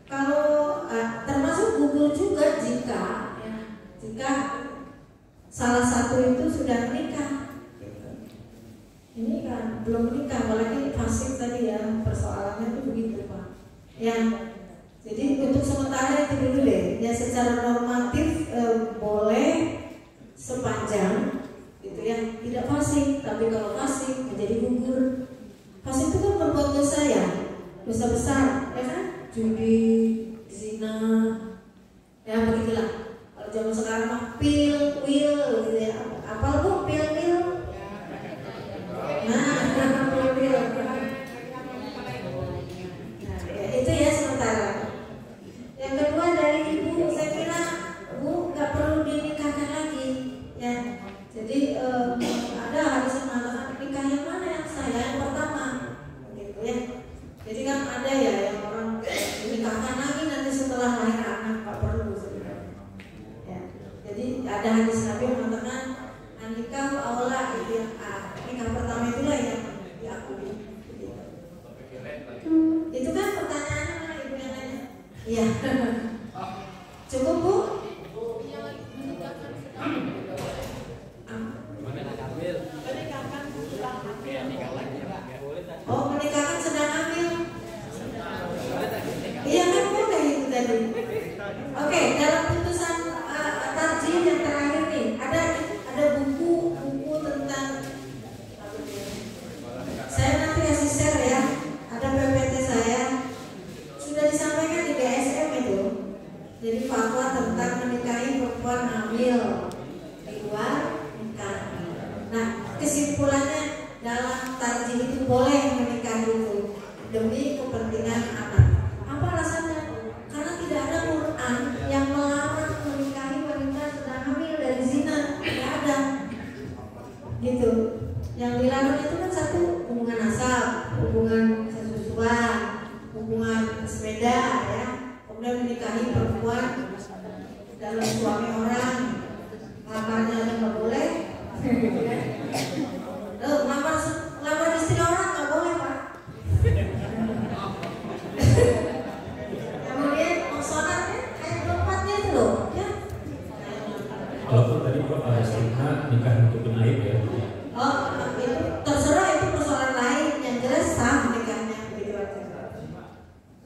kalau termasuk gugur juga jika salah satu itu sudah menikah. Ini kan belum menikah, apalagi fasik tadi ya, persoalannya itu begitu Pak. Ya, jadi untuk sementara itu dulu deh. Ya secara normatif boleh sepanjang gitu ya, tidak fasik. Tapi kalau fasik menjadi gugur. Fasik itu kan berbuat dosa ya, dosa besar, ya kan? Judi, zina, ya begitulah. Kalau zaman sekarang mah pil, will, gitu ya. Apa bu pil? Nah, pil. Itu ya sementara. Yang kedua dari ibu, saya kira bu nggak perlu dinikahkan lagi, ya. Jadi ada harus mengatakan nikah yang mana yang saya yang pertama, gitu ya. Jadi kan ada ya yang orang dinikahkan lagi nanti setelah lahir anak, nggak perlu sebenarnya. Ya. Jadi ada hadis Nabi yang mengatakan nikah Allah itu yang nikah pertama itulah yang diakui. Itu kan pertanyaannya mana ibu yang nanya? Iya. Cukup bu? Oh menikahkan sedang hamil. Iya kan boleh itu tadi. Oke, dalam putusan tarjih yang terakhir nih ada buku tentang, saya nanti kasih share ya. Ada PPT saya sudah disampaikan di DSM itu. Jadi fatwa hamil di luar nikah. Nah, kesimpulannya dalam tarjih itu boleh menikah itu demi kepentingan anak. Apa alasannya? Karena tidak ada Quran yang melarang menikahi wanita sedang hamil dari zina, tidak ada. Gitu. Yang dilarang itu kan satu, hubungan asap, hubungan seksual, hubungan sepeda, ya. Kemudian menikahi perempuan dalam suami orang, lamarnya aja nggak boleh. Lamar istri orang nggak boleh, Pak. Kemudian maksudnya kayak tempatnya itu loh, ya. Walaupun tadi Prof ada stigma nikah nutupin aib ya. Oh, itu terserah, itu persoalan lain. Yang jelas sah nikahnya gitu aja.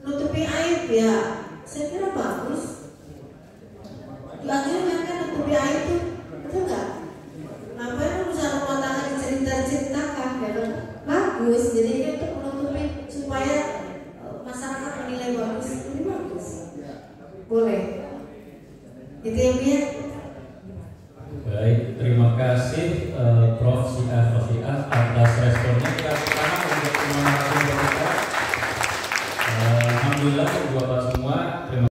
Nutupi aib ya, saya kira bagus. Dianjurkan kan nutupi aib itu, betul nggak? Ngapain urusan rumah tangga dicerita-ceritakan, gitu? Bagus. Jadi ini untuk menutupi supaya masyarakat menilai bagus, ini bagus. Boleh. Itu yang dia.